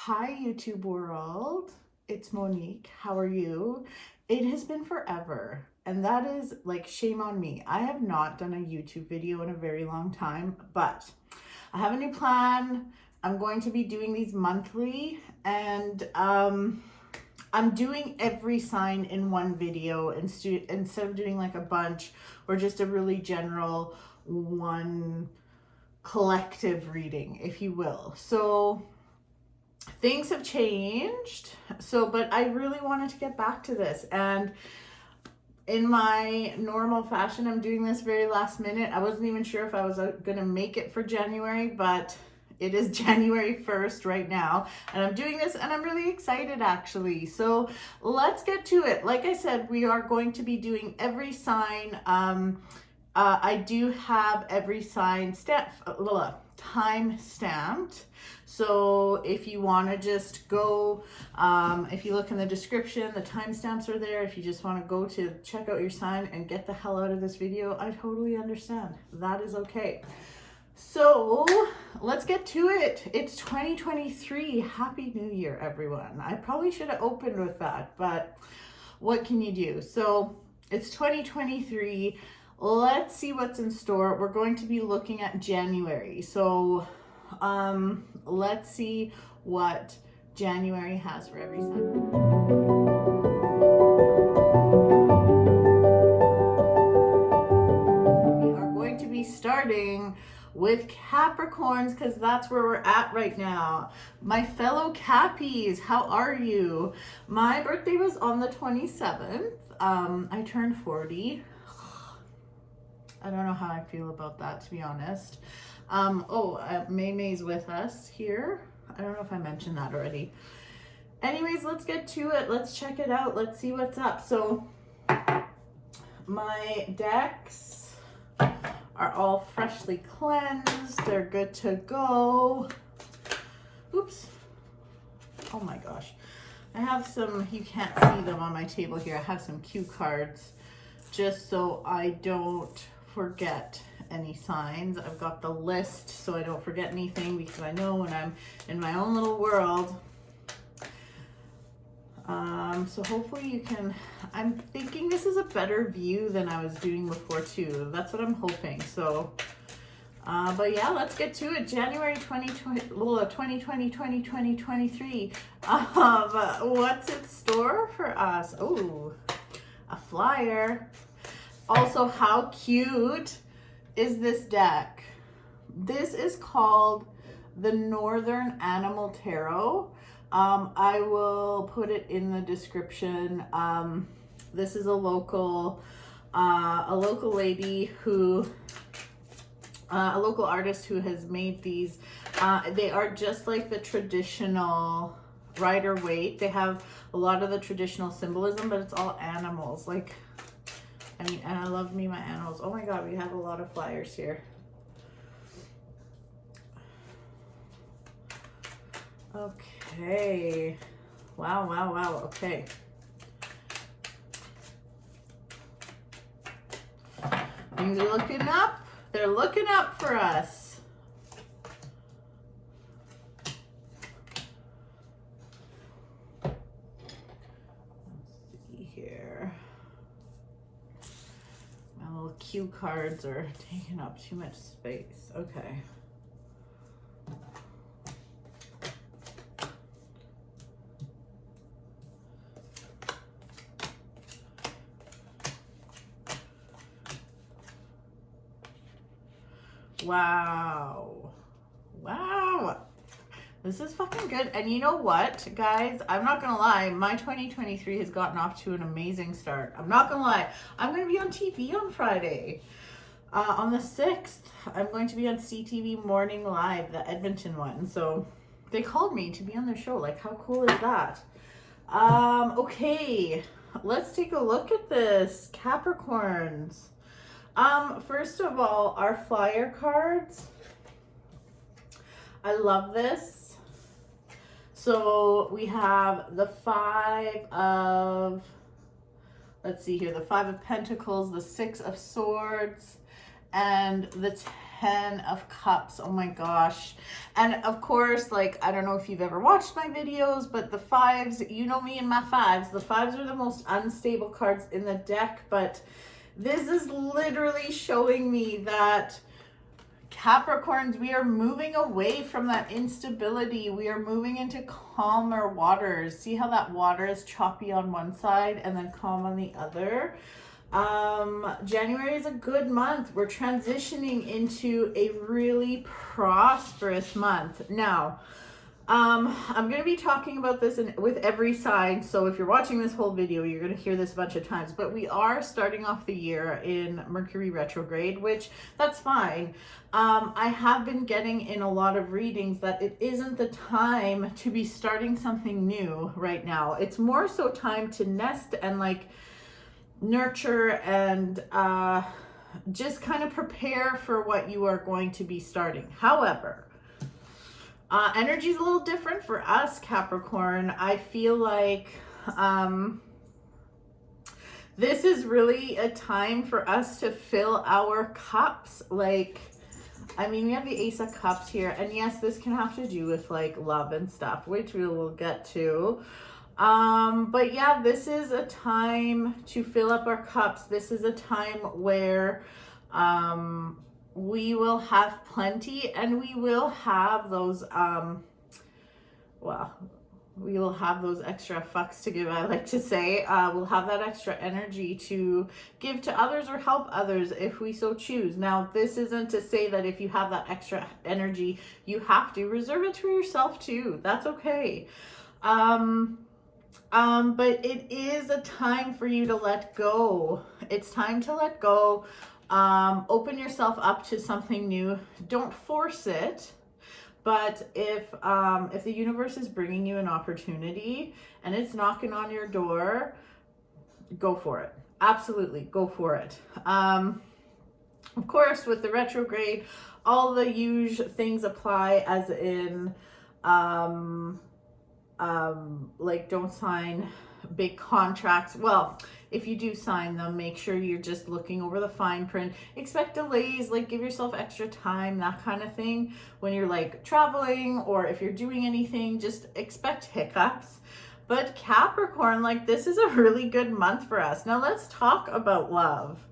Hi YouTube world, it's Monique. How are you? It has been forever, and that is like shame on me. I have not done a YouTube video in a very long time, but I have a new plan. I'm going to be doing these monthly, and I'm doing every sign in one video instead of doing like a bunch or just a really general one collective reading, if you will. So things have changed, but I really wanted to get back to this, and in my normal fashion, I'm doing this very last minute. I wasn't even sure if I was gonna make it for January, but it is January 1st right now, and I'm doing this, and I'm really excited actually. So let's get to it. Like I said, we are going to be doing every sign. I do have every sign time stamped. So if you want to just go, if you look in the description, the timestamps are there. If you just want to go to check out your sign and get the hell out of this video, I totally understand. That is okay. So let's get to it. It's 2023. Happy New Year, everyone. I probably should have opened with that, but what can you do? So it's 2023. Let's see what's in store. We're going to be looking at January. So let's see what January has for every sign. We are going to be starting with Capricorns because that's where we're at right now. My fellow Cappies, how are you? My birthday was on the 27th. I turned 40. I don't know how I feel about that, to be honest. May's with us here. I don't know if I mentioned that already. Anyways, let's get to it. Let's check it out. Let's see what's up. So my decks are all freshly cleansed. They're good to go. Oops. Oh my gosh. I have some, you can't see them on my table here. I have some cue cards just so I don't forget any signs. I've got the list so I don't forget anything, because I know when I'm in my own little world. So hopefully you can, I'm thinking this is a better view than I was doing before too. That's what I'm hoping. So, but yeah, let's get to it. January 2023. What's in store for us? Oh, a flyer. Also, how cute is this deck? This is called the Northern Animal Tarot. I will put it in the description. This is a local lady who, a local artist who has made these. They are just like the traditional Rider Waite. They have a lot of the traditional symbolism, but it's all animals. Like, I mean, and I love me my animals. Oh my God, we have a lot of flyers here. Okay. Wow, wow, wow. Okay. Things are looking up. They're looking up for us. Let's see here. My little cue cards are taking up too much space. Okay. Wow. Wow. This is fucking good. And you know what, guys? I'm not gonna lie. My 2023 has gotten off to an amazing start. I'm not gonna lie. I'm gonna be on TV on Friday. On the 6th, I'm going to be on CTV Morning Live, the Edmonton one. So they called me to be on their show. Like, how cool is that? Okay. Let's take a look at this. Capricorns. First of all, our flyer cards. I love this. So we have the 5 of, let's see here, the 5 of Pentacles, the 6 of Swords, and the Ten of Cups. Oh my gosh. And of course, like, I don't know if you've ever watched my videos, but the fives, you know me and my fives. The fives are the most unstable cards in the deck, but this is literally showing me that Capricorns, we are moving away from that instability. We are moving into calmer waters. See how that water is choppy on one side and then calm on the other? January is a good month. We're transitioning into a really prosperous month. Now, I'm going to be talking about this with every sign. So if you're watching this whole video, you're going to hear this a bunch of times, but we are starting off the year in Mercury retrograde, which that's fine. I have been getting in a lot of readings that it isn't the time to be starting something new right now. It's more so time to nest and like nurture and just kind of prepare for what you are going to be starting. However, energy is a little different for us, Capricorn. I feel like this is really a time for us to fill our cups. Like, I mean, we have the Ace of Cups here, and yes, this can have to do with like love and stuff, which we will get to. But yeah, this is a time to fill up our cups. This is a time where we will have plenty, and we will have those we will have those extra fucks to give, I like to say. We'll have that extra energy to give to others or help others if we so choose. Now, this isn't to say that if you have that extra energy, you have to reserve it for yourself too. That's okay. But it is a time for you to let go. It's time to let go. Open yourself up to something new. Don't force it. But if the universe is bringing you an opportunity and it's knocking on your door, go for it. Absolutely, go for it. Of course, with the retrograde, all the usual things apply, as in like, don't sign big contracts. Well, if you do sign them, make sure you're just looking over the fine print. Expect delays, like give yourself extra time, that kind of thing. When you're like traveling or if you're doing anything, just expect hiccups. But Capricorn, like, this is a really good month for us. Now let's talk about love.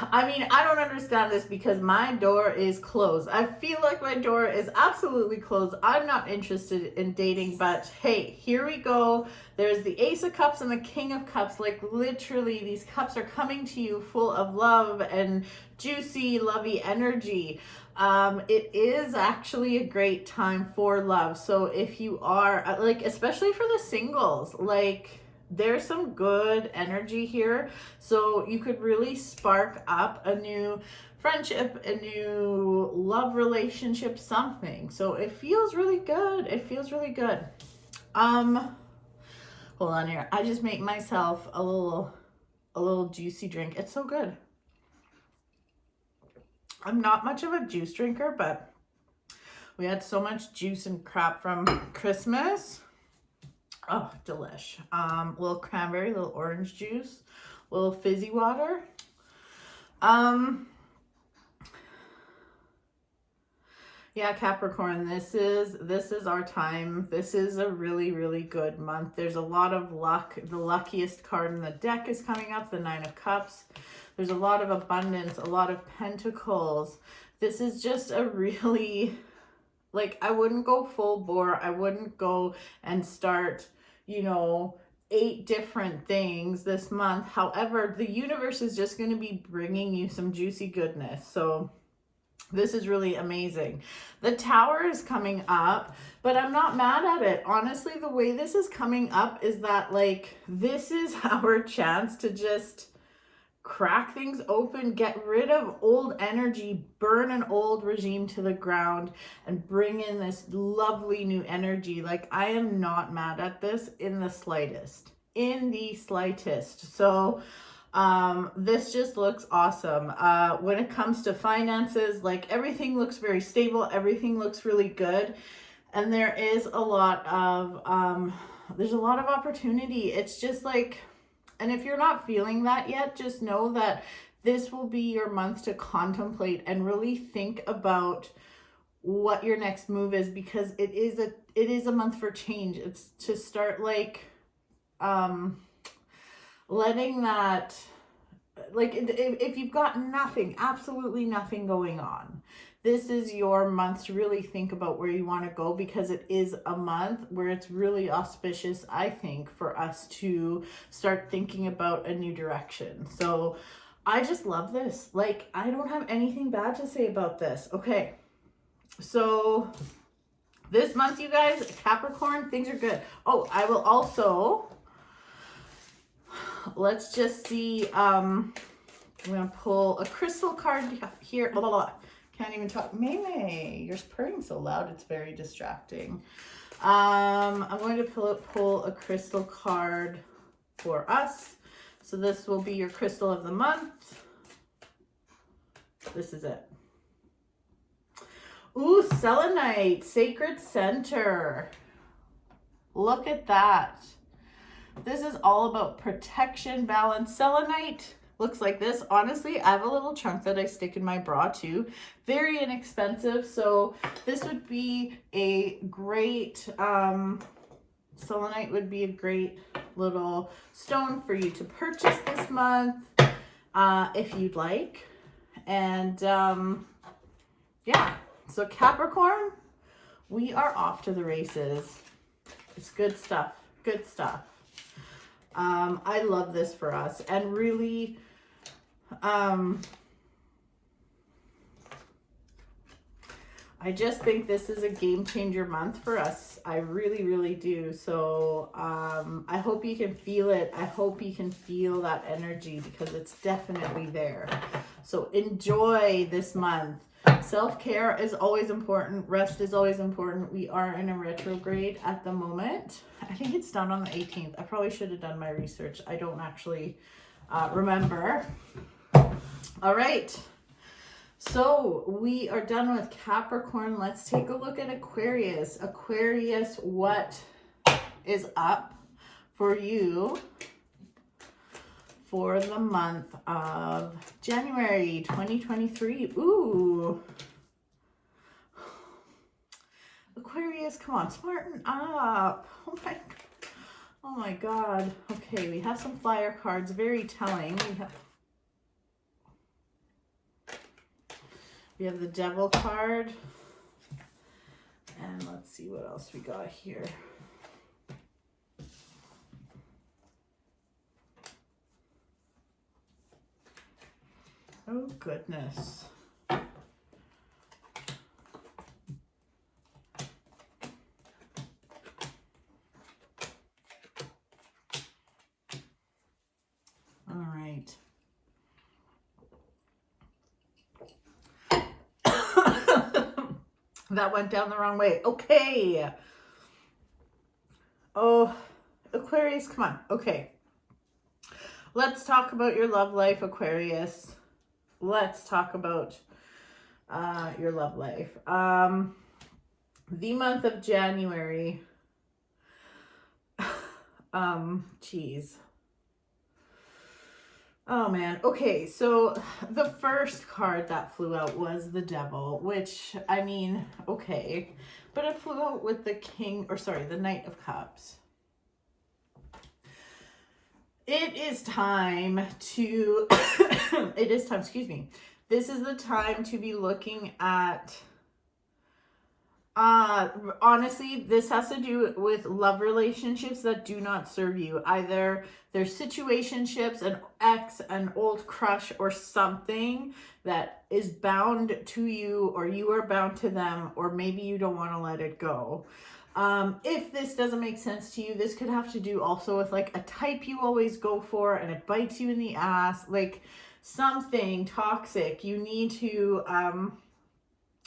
I mean, I don't understand this because my door is closed. I feel like my door is absolutely closed. I'm not interested in dating, but hey, here we go. There's the Ace of Cups and the King of Cups. Like, literally, these cups are coming to you full of love and juicy, lovey energy. It is actually a great time for love. So if you are, like, especially for the singles, like, there's some good energy here. So you could really spark up a new friendship, a new love relationship, something. So it feels really good. It feels really good. Hold on here. I just make myself a little juicy drink. It's so good. I'm not much of a juice drinker, but we had so much juice and crap from Christmas. Oh, delish. Little cranberry, little orange juice, little fizzy water. Yeah, Capricorn, this is our time. This is a really, really good month. There's a lot of luck. The luckiest card in the deck is coming up, the Nine of Cups. There's a lot of abundance, a lot of pentacles. This is just a really, like, I wouldn't go full bore. I wouldn't go and start, 8 different things this month. However, the universe is just going to be bringing you some juicy goodness. So this is really amazing. The Tower is coming up, but I'm not mad at it. Honestly, the way this is coming up is that, like, this is our chance to just crack things open, get rid of old energy, burn an old regime to the ground, and bring in this lovely new energy. Like, I am not mad at this in the slightest. So this just looks awesome. When it comes to finances, like, everything looks very stable, everything looks really good, and there is a lot of opportunity. It's just like, and if you're not feeling that yet, just know that this will be your month to contemplate and really think about what your next move is, because it is a month for change. It's to start like letting that, like, if you've got nothing, absolutely nothing going on, this is your month to really think about where you want to go, because it is a month where it's really auspicious, I think, for us to start thinking about a new direction. So I just love this. Like, I don't have anything bad to say about this. Okay, so this month, you guys, Capricorn, things are good. Oh, I will also, let's just see, I'm going to pull a crystal card here. Blah, blah, blah. Can't even talk. Maia, you're purring so loud, it's very distracting. I'm going to pull a crystal card for us. So this will be your crystal of the month. This is it. Ooh, selenite, sacred center. Look at that. This is all about protection, balance. Selenite looks like this. Honestly, I have a little chunk that I stick in my bra too. Very inexpensive. So this would be a great, selenite would be a great little stone for you to purchase this month, if you'd like. And yeah, so Capricorn, we are off to the races. It's good stuff. Good stuff. I love this for us, and really, I just think this is a game changer month for us. I really, really do. So I hope you can feel it. I hope you can feel that energy, because it's definitely there. So enjoy this month. Self-care is always important. Rest is always important. We are in a retrograde at the moment. I think it's done on the 18th. I probably should have done my research. I don't actually remember. All right. So we are done with Capricorn. Let's take a look at Aquarius. Aquarius, what is up for you for the month of January 2023? Ooh. Aquarius, come on, smarten up. Oh my God. Okay, we have some flyer cards, very telling. We have the Devil card. And let's see what else we got here. Oh, goodness. All right. That went down the wrong way. Okay. Oh, Aquarius, come on. Okay. Let's talk about your love life, Aquarius. Let's talk about your love life. The month of January. Geez. Oh man. Okay, so the first card that flew out was the Devil, which, I mean, okay, but it flew out with the the Knight of Cups. It is time to, excuse me. This is the time to be looking at, honestly, this has to do with love relationships that do not serve you. Either they're situationships, an ex, an old crush, or something that is bound to you, or you are bound to them, or maybe you don't want to let it go. If this doesn't make sense to you, this could have to do also with like a type you always go for and it bites you in the ass, like something toxic. You need to, I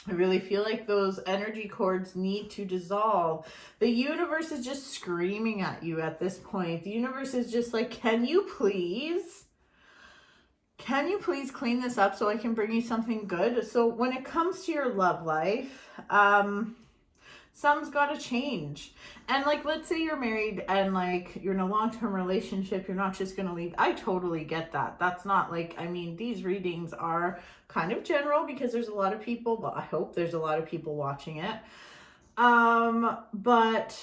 really feel like those energy cords need to dissolve. The universe is just screaming at you at this point. The universe is just like, can you please clean this up so I can bring you something good? So when it comes to your love life, Some's got to change. And like, let's say you're married and like you're in a long-term relationship, you're not just going to leave. I totally get that. That's not like, I mean, these readings are kind of general because there's a lot of people, but I hope there's a lot of people watching it. But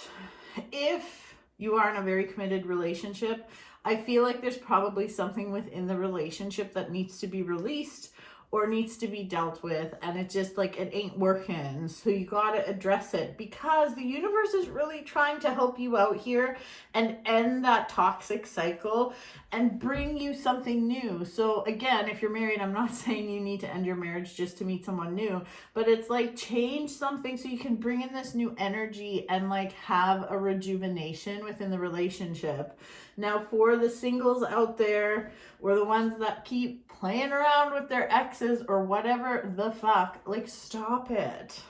if you are in a very committed relationship, I feel like there's probably something within the relationship that needs to be released or needs to be dealt with, and it just like it ain't working. So you got to address it because the universe is really trying to help you out here and end that toxic cycle and bring you something new. So again, if you're married, I'm not saying you need to end your marriage just to meet someone new, but it's like change something so you can bring in this new energy and like have a rejuvenation within the relationship. Now, for the singles out there or the ones that keep playing around with their exes or whatever the fuck, like, stop it.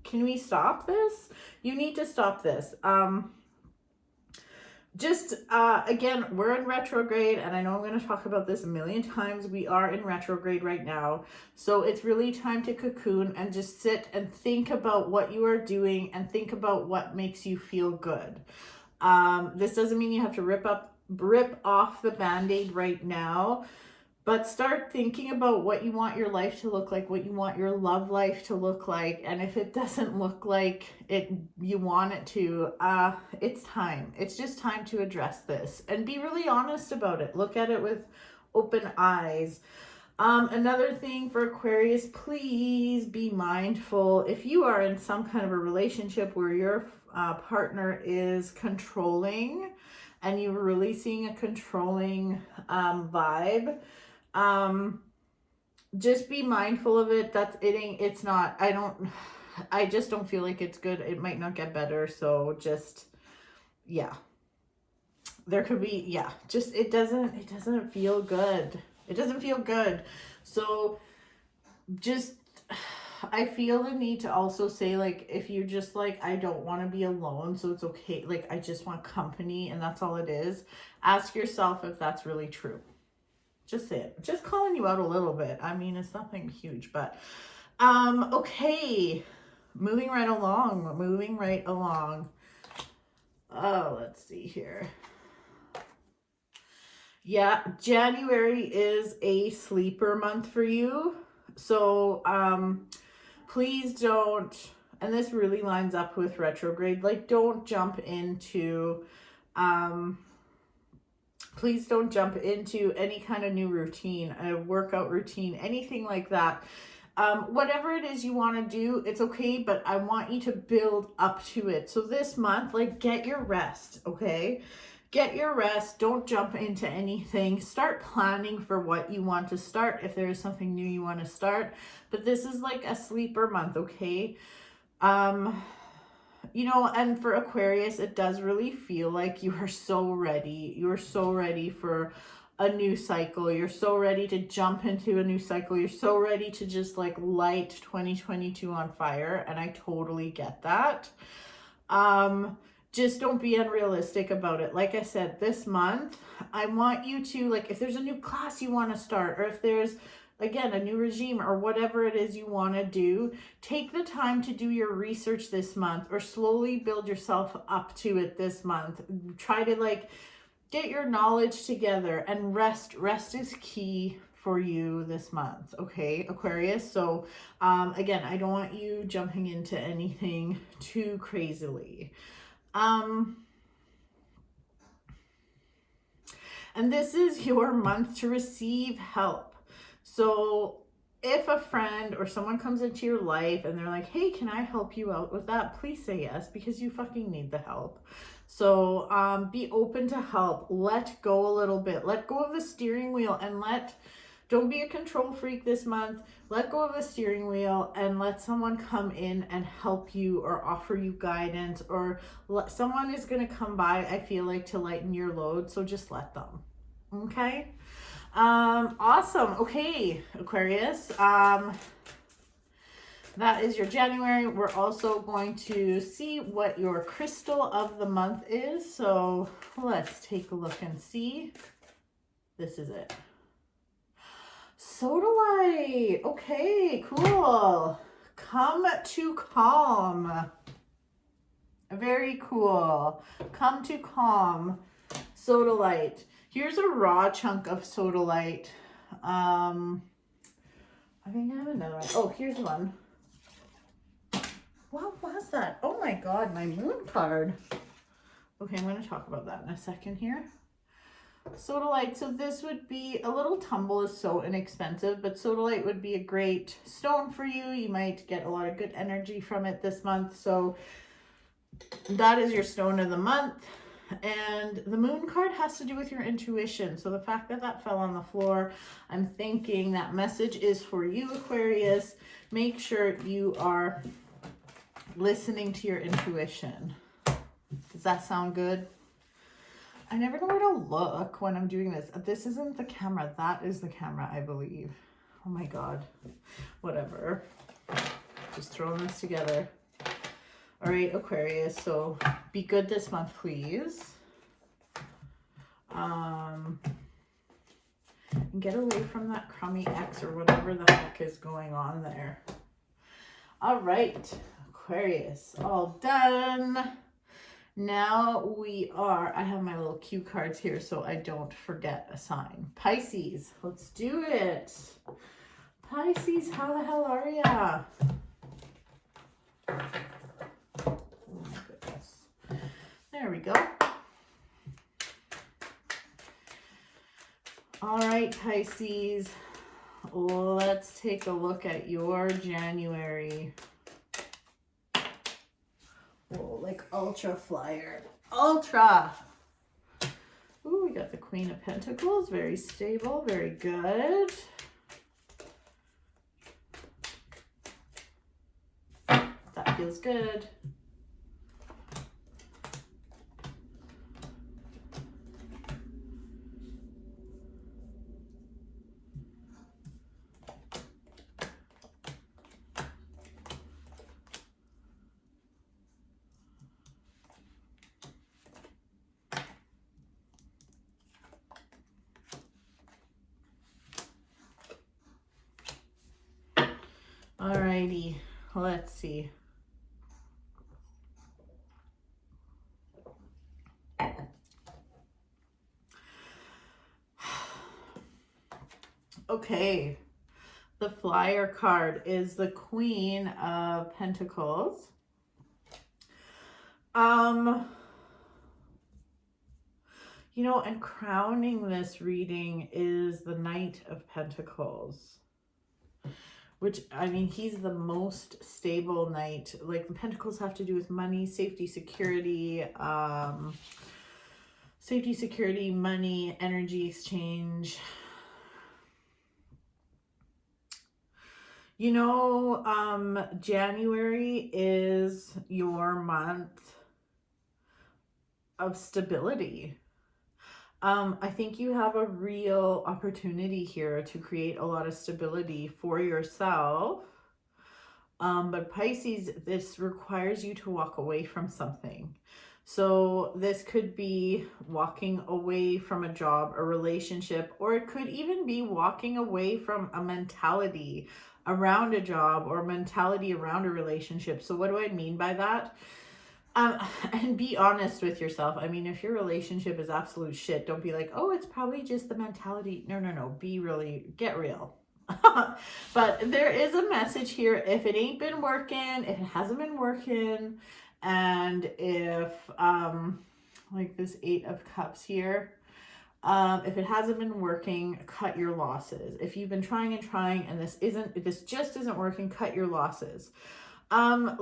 Can we stop this? You need to stop this. Again, we're in retrograde, and I know I'm going to talk about this a million times. We are in retrograde right now. So it's really time to cocoon and just sit and think about what you are doing and think about what makes you feel good. This doesn't mean you have to rip off the Band-Aid right now, but start thinking about what you want your life to look like, what you want your love life to look like. And if it doesn't look like you want it to, it's time. It's just time to address this and be really honest about it. Look at it with open eyes. Another thing for Aquarius, please be mindful. If you are in some kind of a relationship where your partner is controlling and you're releasing a controlling vibe, just be mindful of it. I just don't feel like it's good. It might not get better. So just, yeah, there could be, it doesn't feel good. It doesn't feel good. So just, I feel the need to also say, like, if you're just like, I don't want to be alone, so it's okay. Like, I just want company and that's all it is. Ask yourself if that's really true. Just say it. Just calling you out a little bit. I mean, it's nothing huge, but, okay. Moving right along. Oh, let's see here. Yeah, January is a sleeper month for you. So, please don't, and this really lines up with retrograde, like, don't jump into, please don't jump into any kind of new routine, a workout routine, anything like that. Whatever it is you want to do, it's okay, but I want you to build up to it. So this month, like, get your rest, okay? Get your rest. Don't jump into anything. Start planning for what you want to start if there is something new you want to start. But this is like a sleeper month, okay? You know, and for Aquarius, it does really feel like you are so ready. You're so ready for a new cycle. You're so ready to jump into a new cycle. You're so ready to just like light 2022 on fire. And I totally get that. Just don't be unrealistic about it. Like I said, this month, I want you to, like, if there's a new class you want to start, or if there's, again, a new regime or whatever it is you want to do, take the time to do your research this month or slowly build yourself up to it this month. Try to, like, get your knowledge together and rest. Rest is key for you this month, okay, Aquarius? So, again, I don't want you jumping into anything too crazily. And this is your month to receive help. So if a friend or someone comes into your life and they're like, hey, can I help you out with that? Please say yes, because you fucking need the help. So be open to help. Let go a little bit. Let go of the steering wheel and don't be a control freak this month. Let go of the steering wheel and let someone come in and help you or offer you guidance, or someone is going to come by, I feel like, to lighten your load. So just let them. Okay. Awesome. Okay, Aquarius. That is your January. We're also going to see what your crystal of the month is. So let's take a look and see. This is it. Sodalite. Okay, cool. Come to calm. Very cool. Come to calm. Sodalite. Here's a raw chunk of sodalite. I think I have another one. Oh, here's one. What was that? Oh my god, my moon card. Okay, I'm going to talk about that in a second here. Sodalite. So this would be, a little tumble is so inexpensive, but sodalite would be a great stone for you. You might get a lot of good energy from it this month. So that is your stone of the month. And the moon card has to do with your intuition. So the fact that that fell on the floor, I'm thinking that message is for you, Aquarius. Make sure you are listening to your intuition. Does that sound good? I never know where to look when I'm doing this. This isn't the camera. That is the camera, I believe. Oh my god. Whatever. Just throwing this together. All right, Aquarius. So be good this month, please. And get away from that crummy ex or whatever the heck is going on there. All right, Aquarius. All done. Now we are, I have my little cue cards here so I don't forget a sign. Pisces, let's do it. Pisces, how the hell are ya? Oh my goodness. There we go. All right, Pisces, let's take a look at your January. Whoa, like ultra flyer. Ultra. Ooh, we got the Queen of Pentacles. Very stable. Very good. That feels good. Alrighty, let's see. Okay, the flyer card is the Queen of Pentacles. You know, and crowning this reading is the Knight of Pentacles. Which, I mean, he's the most stable knight. Like, the pentacles have to do with money, safety, security, money, energy exchange. You know, January is your month of stability. I think you have a real opportunity here to create a lot of stability for yourself. But Pisces, this requires you to walk away from something. So this could be walking away from a job, a relationship, or it could even be walking away from a mentality around a job or mentality around a relationship. So what do I mean by that? And be honest with yourself. I mean, if your relationship is absolute shit, don't be like, oh, it's probably just the mentality. No. Be really, get real. But there is a message here. If it ain't been working, if it hasn't been working, and if, like this 8 of Cups here, if it hasn't been working, cut your losses. If you've been trying and this just isn't working, cut your losses. And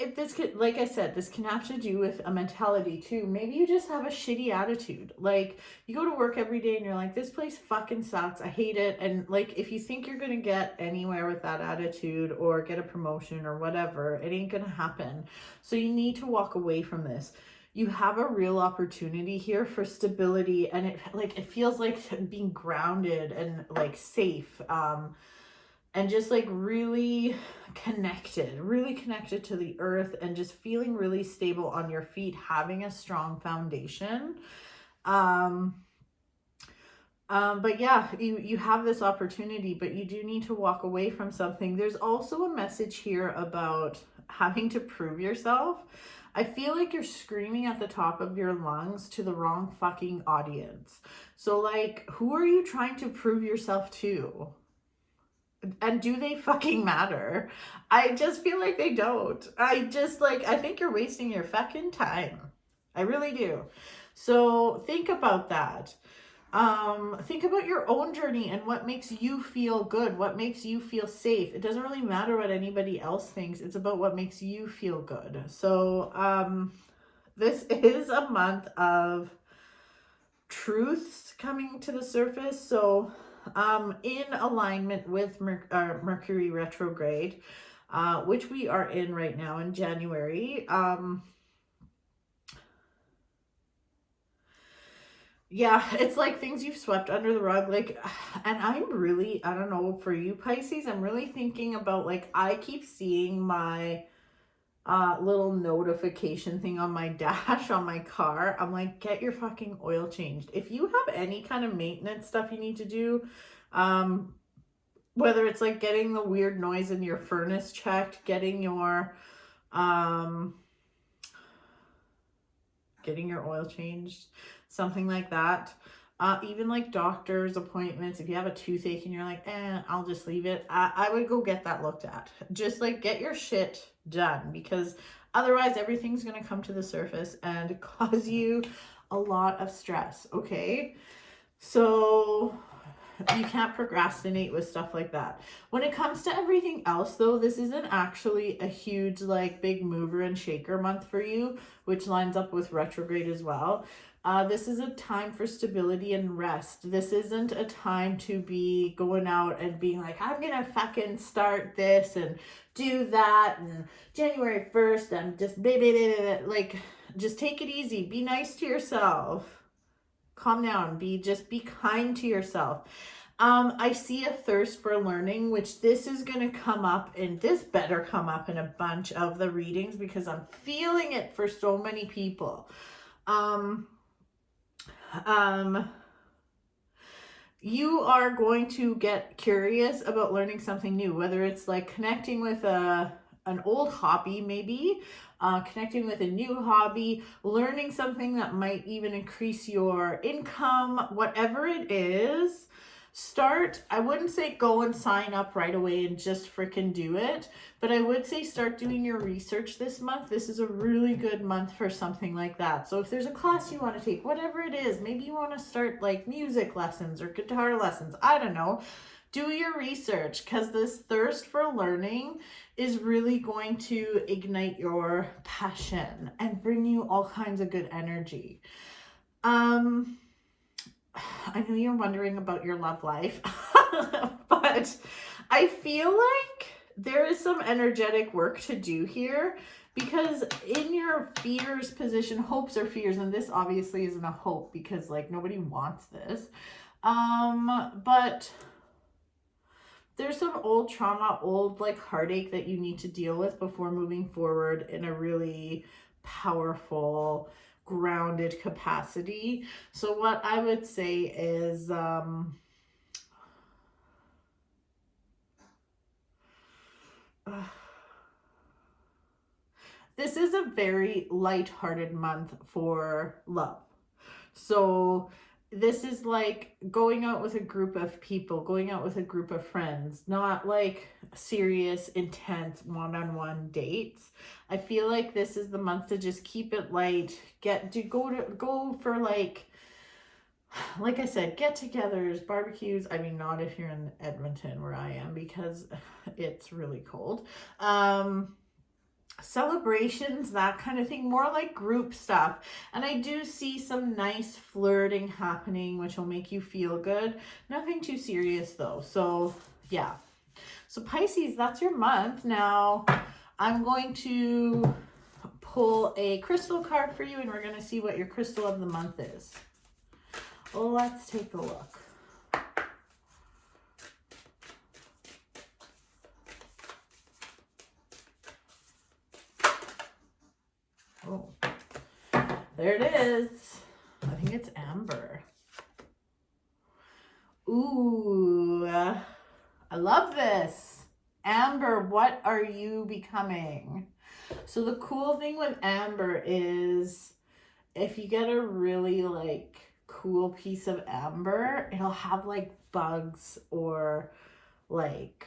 if this could, like I said, this can have to do with a mentality too. Maybe you just have a shitty attitude. Like, you go to work every day and you're like, this place fucking sucks. I hate it. And like, if you think you're going to get anywhere with that attitude or get a promotion or whatever, it ain't going to happen. So you need to walk away from this. You have a real opportunity here for stability, and it feels like being grounded and like safe. And just like really connected to the earth, and just feeling really stable on your feet, having a strong foundation. But yeah, you have this opportunity, but you do need to walk away from something. There's also a message here about having to prove yourself. I feel like you're screaming at the top of your lungs to the wrong fucking audience. So like, who are you trying to prove yourself to? And do they fucking matter? I just feel like they don't. I think you're wasting your fucking time. I really do. So think about that. Think about your own journey and what makes you feel good, what makes you feel safe. It doesn't really matter what anybody else thinks. It's about what makes you feel good. So, this is a month of truths coming to the surface. So, in alignment with Mercury retrograde, which we are in right now in January, yeah, it's like things you've swept under the rug, like, and I don't know, for you Pisces, I'm really thinking about, like, I keep seeing my little notification thing on my dash on my car. I'm like, get your fucking oil changed. If you have any kind of maintenance stuff you need to do, whether it's like getting the weird noise in your furnace checked, getting your oil changed, something like that. Even like doctor's appointments, if you have a toothache and you're like, I'll just leave it. I would go get that looked at. Just like get your shit done, because otherwise everything's going to come to the surface and cause you a lot of stress. Okay. So you can't procrastinate with stuff like that. When it comes to everything else though, this isn't actually a huge like big mover and shaker month for you, which lines up with retrograde as well. This is a time for stability and rest. This isn't a time to be going out and being like, I'm gonna fucking start this and do that, and January 1st I'm just like, just take it easy, be nice to yourself, calm down, be kind to yourself. I see a thirst for learning, which this is going to come up, and this better come up in a bunch of the readings because I'm feeling it for so many people. You are going to get curious about learning something new, whether it's like connecting with an old hobby, maybe connecting with a new hobby, learning something that might even increase your income, whatever it is. I wouldn't say go and sign up right away and just freaking do it, but I would say start doing your research this month. This is a really good month for something like that. So if there's a class you want to take, whatever it is, maybe you want to start like music lessons or guitar lessons, I don't know. Do your research, because this thirst for learning is really going to ignite your passion and bring you all kinds of good energy. I know you're wondering about your love life, but I feel like there is some energetic work to do here, because in your fears position, hopes or fears, and this obviously isn't a hope because like nobody wants this, but there's some old trauma, old like heartache that you need to deal with before moving forward in a really powerful, grounded capacity. So what I would say is this is a very lighthearted month for love. So this is like going out with a group of people, going out with a group of friends, not like serious, intense one-on-one dates. I feel like this is the month to just keep it light, go for like I said, get-togethers, barbecues. I mean, not if you're in Edmonton where I am, because it's really cold. Celebrations, that kind of thing, more like group stuff. And I do see some nice flirting happening, which will make you feel good. Nothing too serious though. So yeah. So Pisces, that's your month. Now I'm going to pull a crystal card for you, and we're going to see what your crystal of the month is. Let's take a look. Oh, there it is. I think it's amber. Ooh, I love this. Amber, what are you becoming? So the cool thing with amber is if you get a really like cool piece of amber, it'll have like bugs or like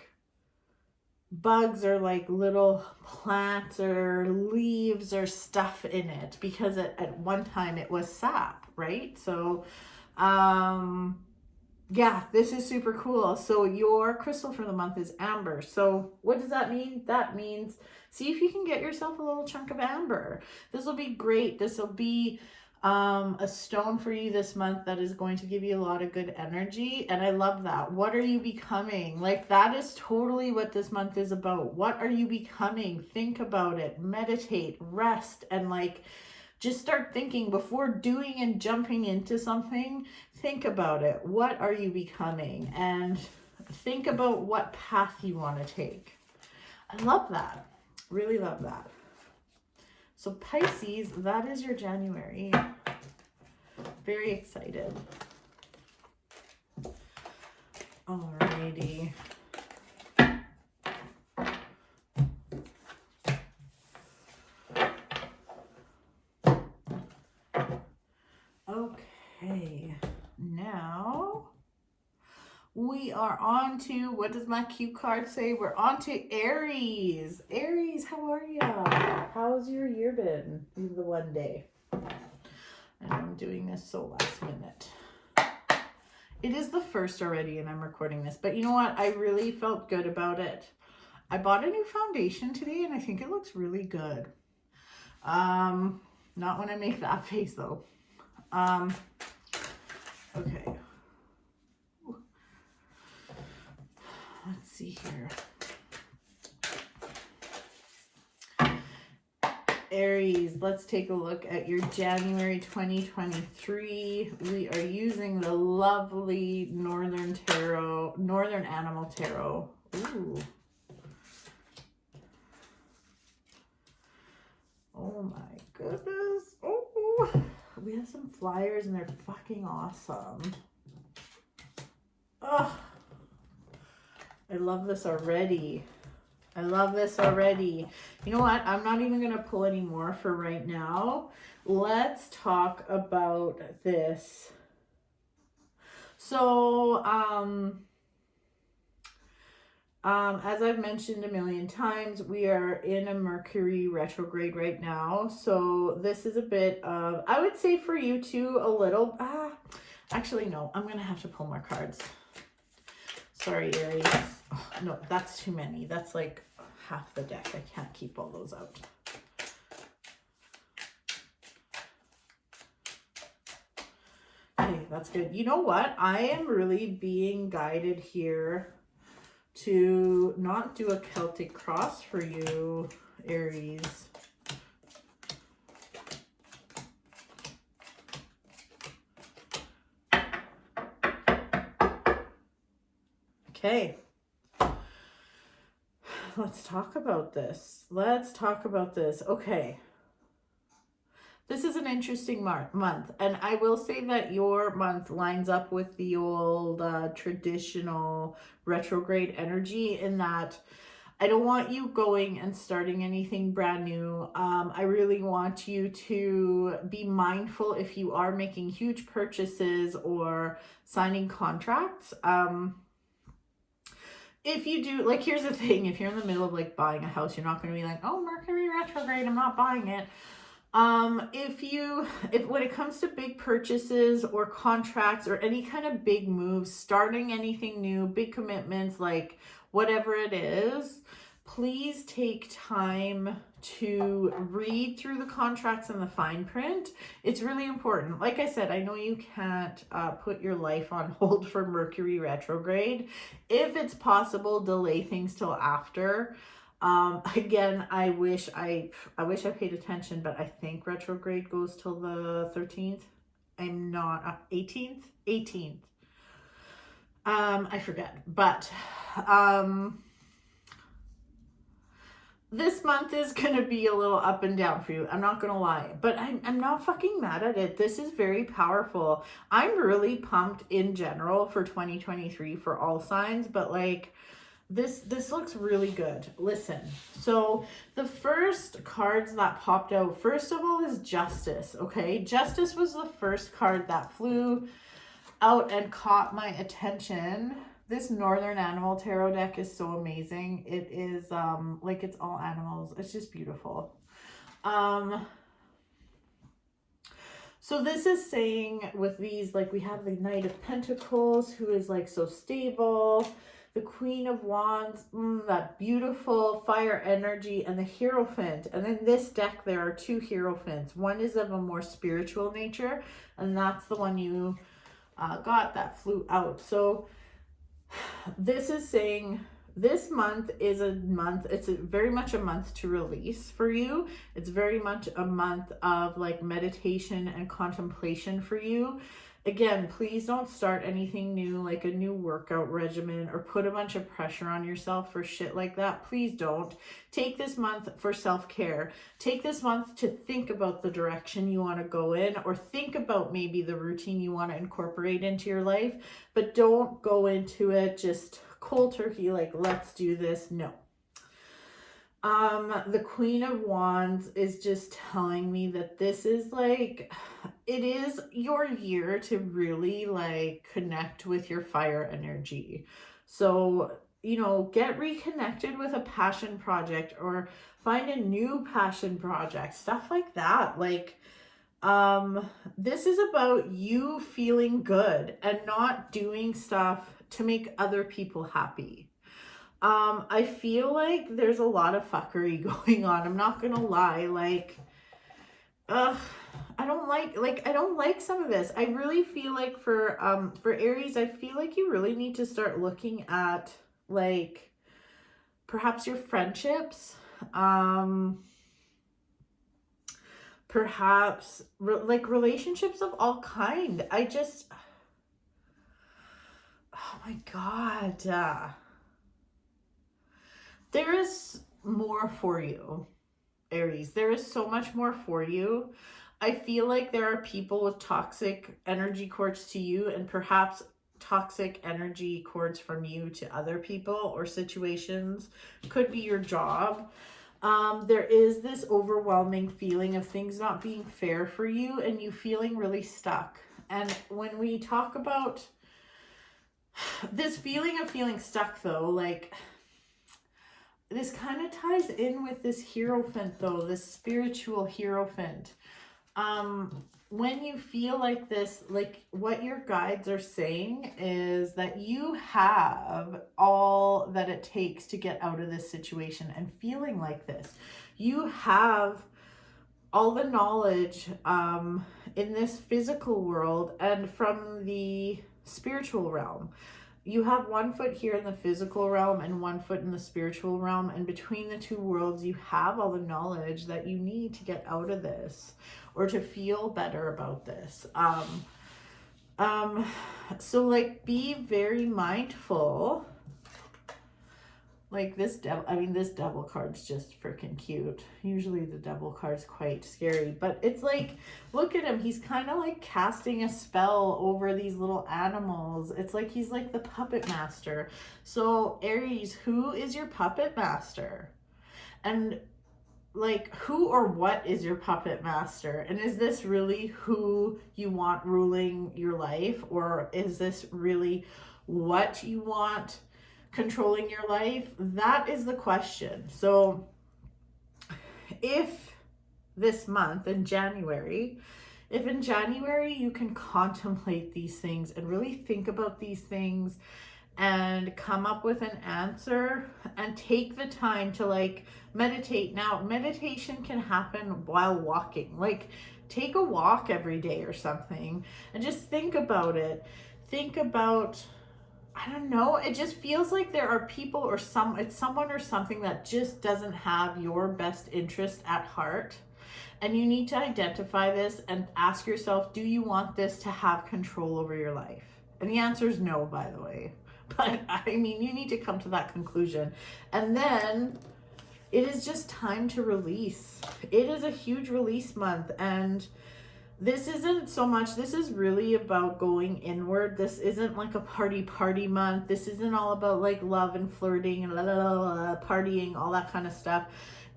little plants or leaves or stuff in it, because at one time it was sap, right? So yeah, this is super cool. So your crystal for the month is amber. So what does that mean? That means see if you can get yourself a little chunk of amber. This will be great. This will be a stone for you this month that is going to give you a lot of good energy. And I love that. What are you becoming? Like, that is totally what this month is about. What are you becoming? Think about it, meditate, rest, and like just start thinking before doing and jumping into something. Think about it. What are you becoming? And think about what path you want to take. I love that. Really love that. So Pisces, that is your January. Very excited. Alrighty. Okay, now we are on to, what does my cue card say? We're on to Aries. Aries, how are you? How's your year been? The one day. And I'm doing this so last minute. It is the 1st already and I'm recording this, but you know what? I really felt good about it. I bought a new foundation today and I think it looks really good. Not when I make that face though. Okay. Let's see here. Aries, let's take a look at your January 2023. We are using the lovely Northern Animal Tarot. Ooh. Oh my goodness. Oh, we have some flyers and they're fucking awesome. Oh, I love this already. I love this already. You know what? I'm not even going to pull any more for right now. Let's talk about this. So, as I've mentioned a million times, we are in a Mercury retrograde right now. So this is a bit of, I would say for you too, a little, actually, no, I'm going to have to pull more cards. Sorry, Aries. Oh, no, that's too many. That's like half the deck. I can't keep all those out. Okay, that's good. You know what? I am really being guided here to not do a Celtic cross for you, Aries. Okay. Let's talk about this. Let's talk about this. Okay. This is an interesting month. And I will say that your month lines up with the old traditional retrograde energy in that I don't want you going and starting anything brand new. I really want you to be mindful if you are making huge purchases or signing contracts. If you do, like, here's the thing, if you're in the middle of like buying a house, you're not going to be like, oh, Mercury retrograde, I'm not buying it. If when it comes to big purchases or contracts or any kind of big moves, starting anything new, big commitments, like whatever it is, please take time to read through the contracts and the fine print. It's really important. Like I said, I know you can't put your life on hold for Mercury retrograde. If it's possible, delay things till after. Again, I wish I paid attention, but I think retrograde goes till the 13th. I'm not 18th. I forget, but this month is going to be a little up and down for you. I'm not going to lie, but I'm not fucking mad at it. This is very powerful. I'm really pumped in general for 2023 for all signs, but like, This looks really good. Listen, so the first cards that popped out, first of all, is Justice, okay? Justice was the first card that flew out and caught my attention. This Northern Animal Tarot deck is so amazing. It is, like, it's all animals. It's just beautiful. So this is saying with these, like, we have the Knight of Pentacles, who is, like, so stable. The Queen of Wands, that beautiful fire energy, and the Hierophant. And in this deck, there are two Hierophants. One is of a more spiritual nature, and that's the one you got that flew out. So this is saying this month is a month, it's very much a month to release for you. It's very much a month of like meditation and contemplation for you. Again, please don't start anything new, like a new workout regimen, or put a bunch of pressure on yourself for shit like that. Please don't. Take this month for self-care. Take this month to think about the direction you want to go in, or think about maybe the routine you want to incorporate into your life, but don't go into it just cold turkey, like, let's do this. No. The Queen of Wands is just telling me that this is like, it is your year to really like connect with your fire energy. So, you know, get reconnected with a passion project, or find a new passion project, stuff like that. Like, this is about you feeling good and not doing stuff to make other people happy. I feel like there's a lot of fuckery going on. I'm not gonna lie. Like, I don't like some of this. I really feel like for Aries, I feel like you really need to start looking at like perhaps your friendships, perhaps like relationships of all kind. Oh my God. There is more for you, Aries. There is so much more for you. I feel like there are people with toxic energy cords to you, and perhaps toxic energy cords from you to other people or situations. Could be your job. There is this overwhelming feeling of things not being fair for you, and you feeling really stuck. And when we talk about this feeling of feeling stuck, though, like, this kind of ties in with this Hierophant, though, this spiritual Hierophant. When you feel like this, like, what your guides are saying is that you have all that it takes to get out of this situation and feeling like this. You have all the knowledge in this physical world and from the spiritual realm. You have one foot here in the physical realm and one foot in the spiritual realm. And between the two worlds, you have all the knowledge that you need to get out of this, or to feel better about this. So like, be very mindful. Like this devil card's just freaking cute. Usually the devil card's quite scary, but it's like, look at him. He's kind of like casting a spell over these little animals. It's like he's like the puppet master. So Aries, who is your puppet master? And like, who or what is your puppet master? And is this really who you want ruling your life? Or is this really what you want controlling your life? That is the question. So if this month in January, if in January you can contemplate these things and really think about these things and come up with an answer and take the time to like meditate. Now, meditation can happen while walking. Like, take a walk every day or something and just think about it. Think about, I don't know, it just feels like there are people or it's someone or something that just doesn't have your best interest at heart. And you need to identify this and ask yourself, do you want this to have control over your life? And the answer is no, by the way. But I mean, you need to come to that conclusion. And then it is just time to release. It is a huge release month. And this isn't so much, this is really about going inward. This isn't like a party month. This isn't all about like love and flirting and partying, all that kind of stuff.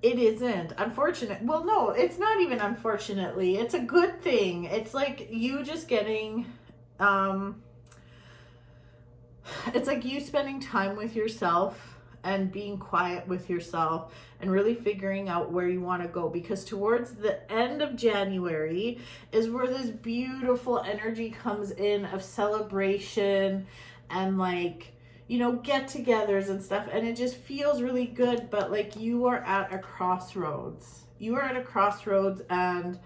It isn't. Unfortunate. Well, no, it's not even unfortunately. It's a good thing. It's like you just getting, it's like you spending time with yourself and being quiet with yourself and really figuring out where you want to go, because towards the end of January is where this beautiful energy comes in of celebration and like, you know, get-togethers and stuff, and it just feels really good. But like you are at a crossroads. You are at a crossroads, and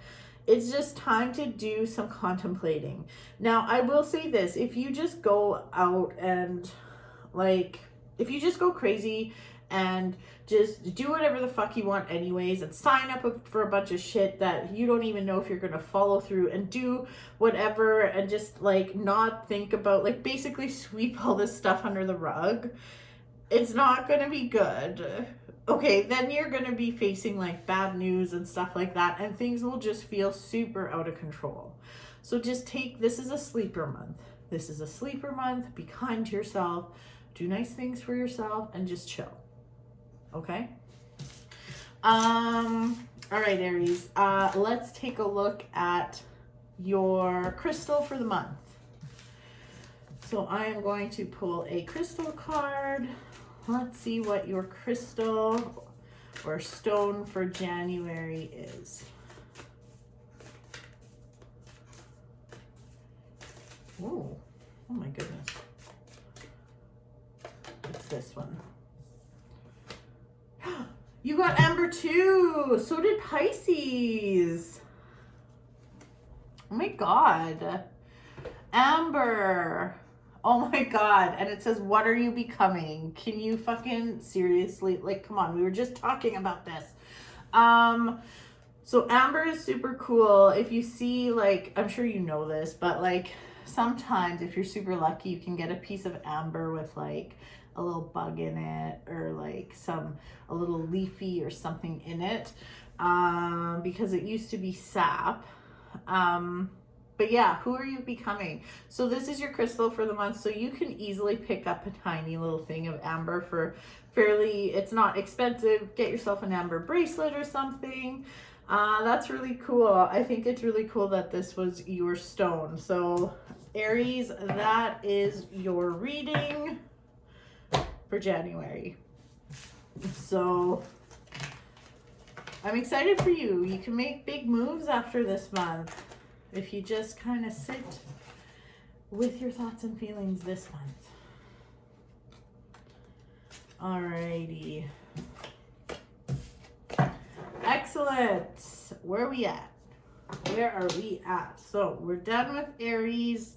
it's just time to do some contemplating. Now, I will say this, if you just go out and like, if you just go crazy and just do whatever the fuck you want anyways and sign up for a bunch of shit that you don't even know if you're going to follow through, and do whatever and just like not think about, like basically sweep all this stuff under the rug, it's not going to be good. Okay, then you're going to be facing like bad news and stuff like that, and things will just feel super out of control. So just this is a sleeper month. This is a sleeper month. Be kind to yourself. Do nice things for yourself and just chill. Okay? All right, Aries. Let's take a look at your crystal for the month. So I am going to pull a crystal card. Let's see what your crystal or stone for January is. Oh my goodness. It's this one. You got Amber too. So did Pisces. Oh my God. Amber. Oh my God. And it says, what are you becoming? Can you fucking seriously, like, come on. We were just talking about this. So Amber is super cool. If you see, like, I'm sure you know this, but like sometimes if you're super lucky, you can get a piece of amber with like a little bug in it, or like a little leafy or something in it, because it used to be sap. But yeah, who are you becoming? So this is your crystal for the month. So you can easily pick up a tiny little thing of amber for it's not expensive. Get yourself an amber bracelet or something. That's really cool. I think it's really cool that this was your stone. So Aries, that is your reading for January. So I'm excited for you. You can make big moves after this month if you just kind of sit with your thoughts and feelings this month. Alrighty. Excellent. Where are we at? Where are we at? So we're done with Aries.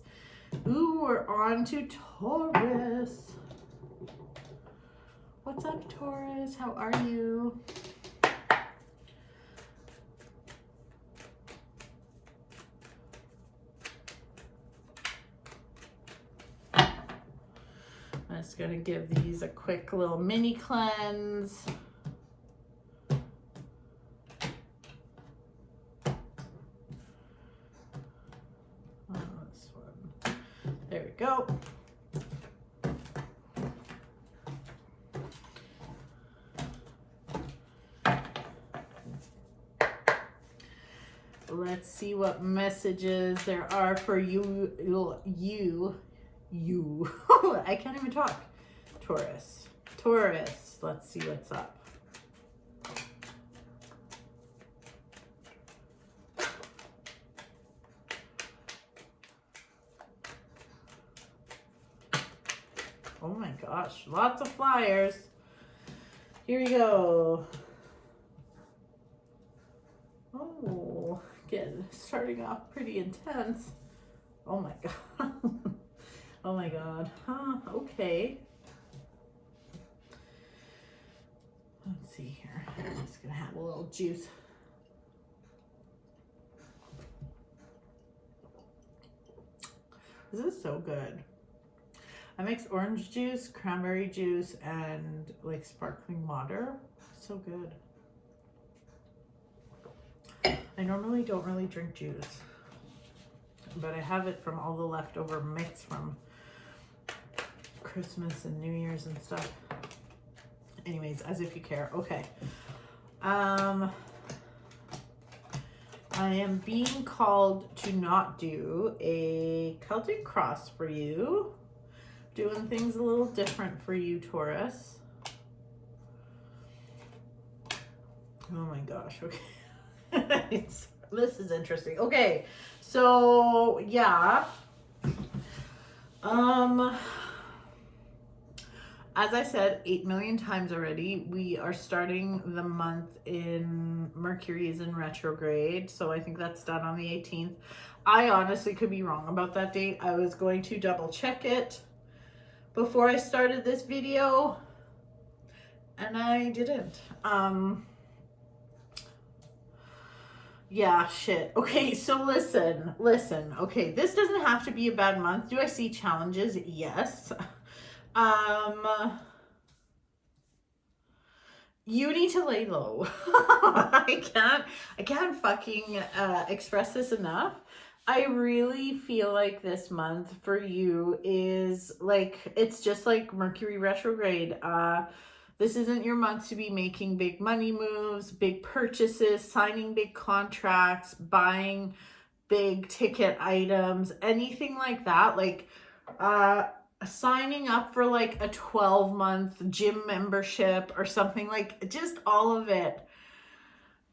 Ooh, we're on to Taurus. What's up, Taurus? How are you? I'm just going to give these a quick little mini cleanse. This one. There we go. Let's see what messages there are for you. I can't even talk. Taurus. Let's see what's up. Oh my gosh, lots of flyers. Here we go. Oh, again, starting off pretty intense. Oh my God. Oh my God. Huh, okay. Let's see here. I'm just gonna have a little juice. This is so good. I mix orange juice, cranberry juice, and like sparkling water. So good. I normally don't really drink juice. but I have it from all the leftover mix from Christmas and New Year's and stuff. Anyways, as if you care. Okay. I am being called to not do a Celtic cross for you. Doing things a little different for you, Taurus. Oh my gosh, okay. This is interesting. Okay, so yeah. As I said 8 million times already, we are starting the month in Mercury is in retrograde. So I think that's done on the 18th. I honestly could be wrong about that date. I was going to double check it before I started this video, and I didn't. Yeah, shit. Okay, so listen. Okay, this doesn't have to be a bad month. Do I see challenges? Yes. You need to lay low. I can't fucking express this enough. I really feel like this month for you is like, it's just like Mercury retrograde. This isn't your month to be making big money moves, big purchases, signing big contracts, buying big ticket items, anything like that. Like, signing up for like a 12-month gym membership or something, like just all of it.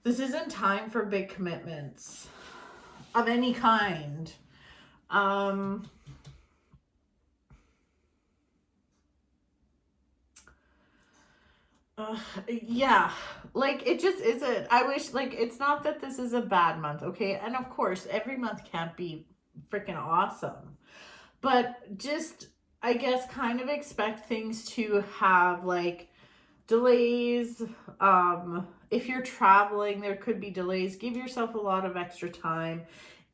This isn't time for big commitments of any kind. Yeah, like it just isn't. I wish, like, it's not that this is a bad month, okay? And of course, every month can't be freaking awesome, but just, I guess, kind of expect things to have like delays. If you're traveling, there could be delays. Give yourself a lot of extra time.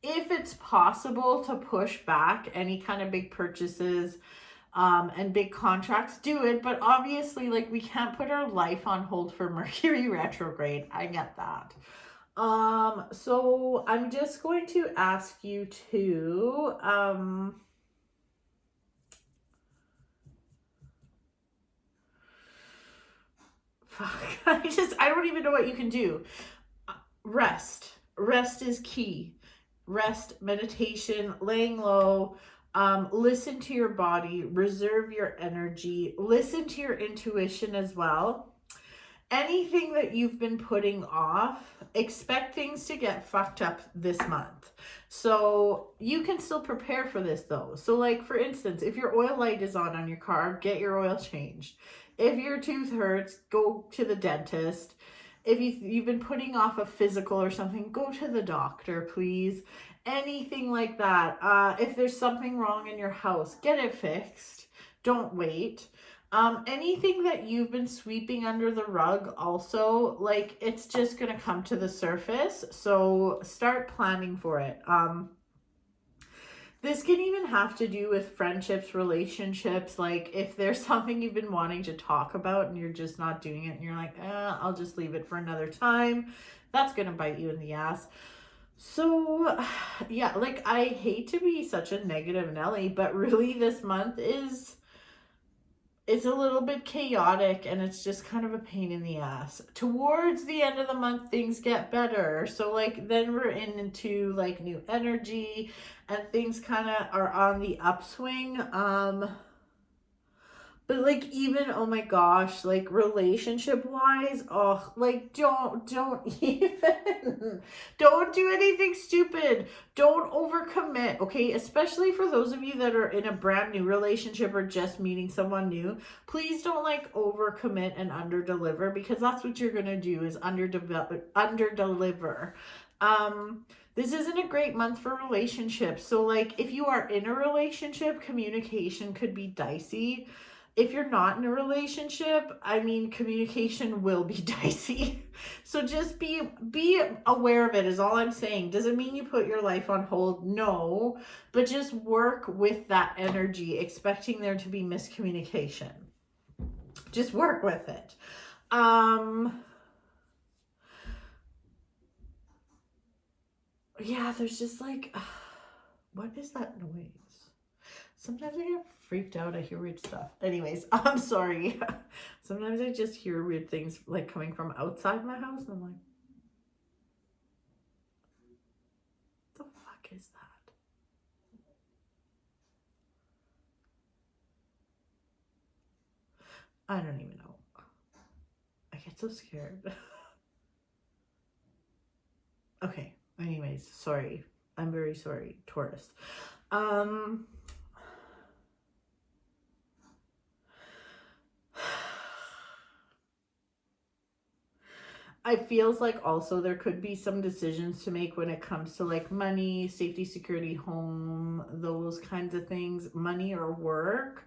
If it's possible to push back any kind of big purchases and big contracts, do it. But obviously, like, we can't put our life on hold for Mercury retrograde. I get that. So I'm just going to ask you to I don't even know what you can do. Rest is key. Rest, meditation, laying low. Listen to your body, reserve your energy, listen to your intuition as well. Anything that you've been putting off, expect things to get fucked up this month. So you can still prepare for this though. So like, for instance, if your oil light is on your car, get your oil changed. If your tooth hurts, go to the dentist. If you've been putting off a physical or something, go to the doctor, please. Anything like that. If there's something wrong in your house, get it fixed. Don't wait. Anything that you've been sweeping under the rug also, like, it's just going to come to the surface. So start planning for it. This can even have to do with friendships, relationships. Like, if there's something you've been wanting to talk about and you're just not doing it and you're like, I'll just leave it for another time, that's going to bite you in the ass. So, yeah, like, I hate to be such a negative Nelly, but really this month it's a little bit chaotic and it's just kind of a pain in the ass. Towards the end of the month, things get better. So like, then we're into like new energy and things kind of are on the upswing. But like, even, oh my gosh, like relationship wise, oh, like don't even, don't do anything stupid. Don't overcommit, okay? Especially for those of you that are in a brand new relationship or just meeting someone new, please don't like overcommit and underdeliver, because that's what you're gonna do, is underdeliver. This isn't a great month for relationships. So like, if you are in a relationship, communication could be dicey. If you're not in a relationship, I mean, communication will be dicey. So just be aware of it is all I'm saying. Does it mean you put your life on hold? No, but just work with that energy, expecting there to be miscommunication. Just work with it. Yeah, there's just like, What is that noise? Sometimes I get freaked out. I hear weird stuff. Anyways, I'm sorry. Sometimes I just hear weird things like coming from outside my house. And I'm like, what the fuck is that? I don't even know. I get so scared. Okay. Anyways, sorry. I'm very sorry, Taurus. I feels like also there could be some decisions to make when it comes to like money, safety, security, home, those kinds of things, money or work.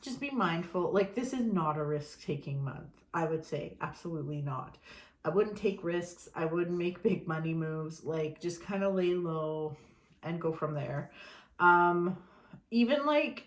Just be mindful. Like, this is not a risk-taking month, I would say. Absolutely not. I wouldn't take risks. I wouldn't make big money moves. Like, just kind of lay low and go from there. Even like,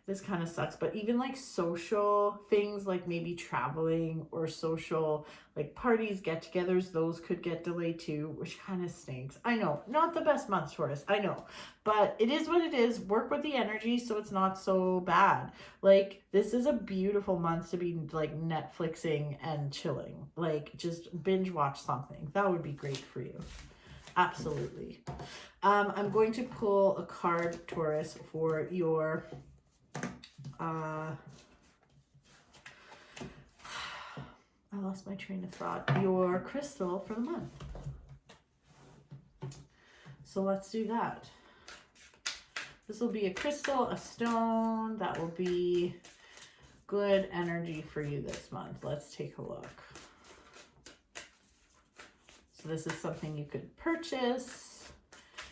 this kind of sucks, but even like social things, like maybe traveling or social like parties, get-togethers, those could get delayed too, which kind of stinks. I know, not the best month, Taurus, I know, but it is what it is. Work with the energy so it's not so bad. Like, this is a beautiful month to be like Netflixing and chilling, like just binge watch something. That would be great for you. Absolutely. I'm going to pull a card, Taurus, for your I lost my train of thought. Your crystal for the month. So let's do that. This will be a crystal, a stone. That will be good energy for you this month. Let's take a look. So this is something you could purchase.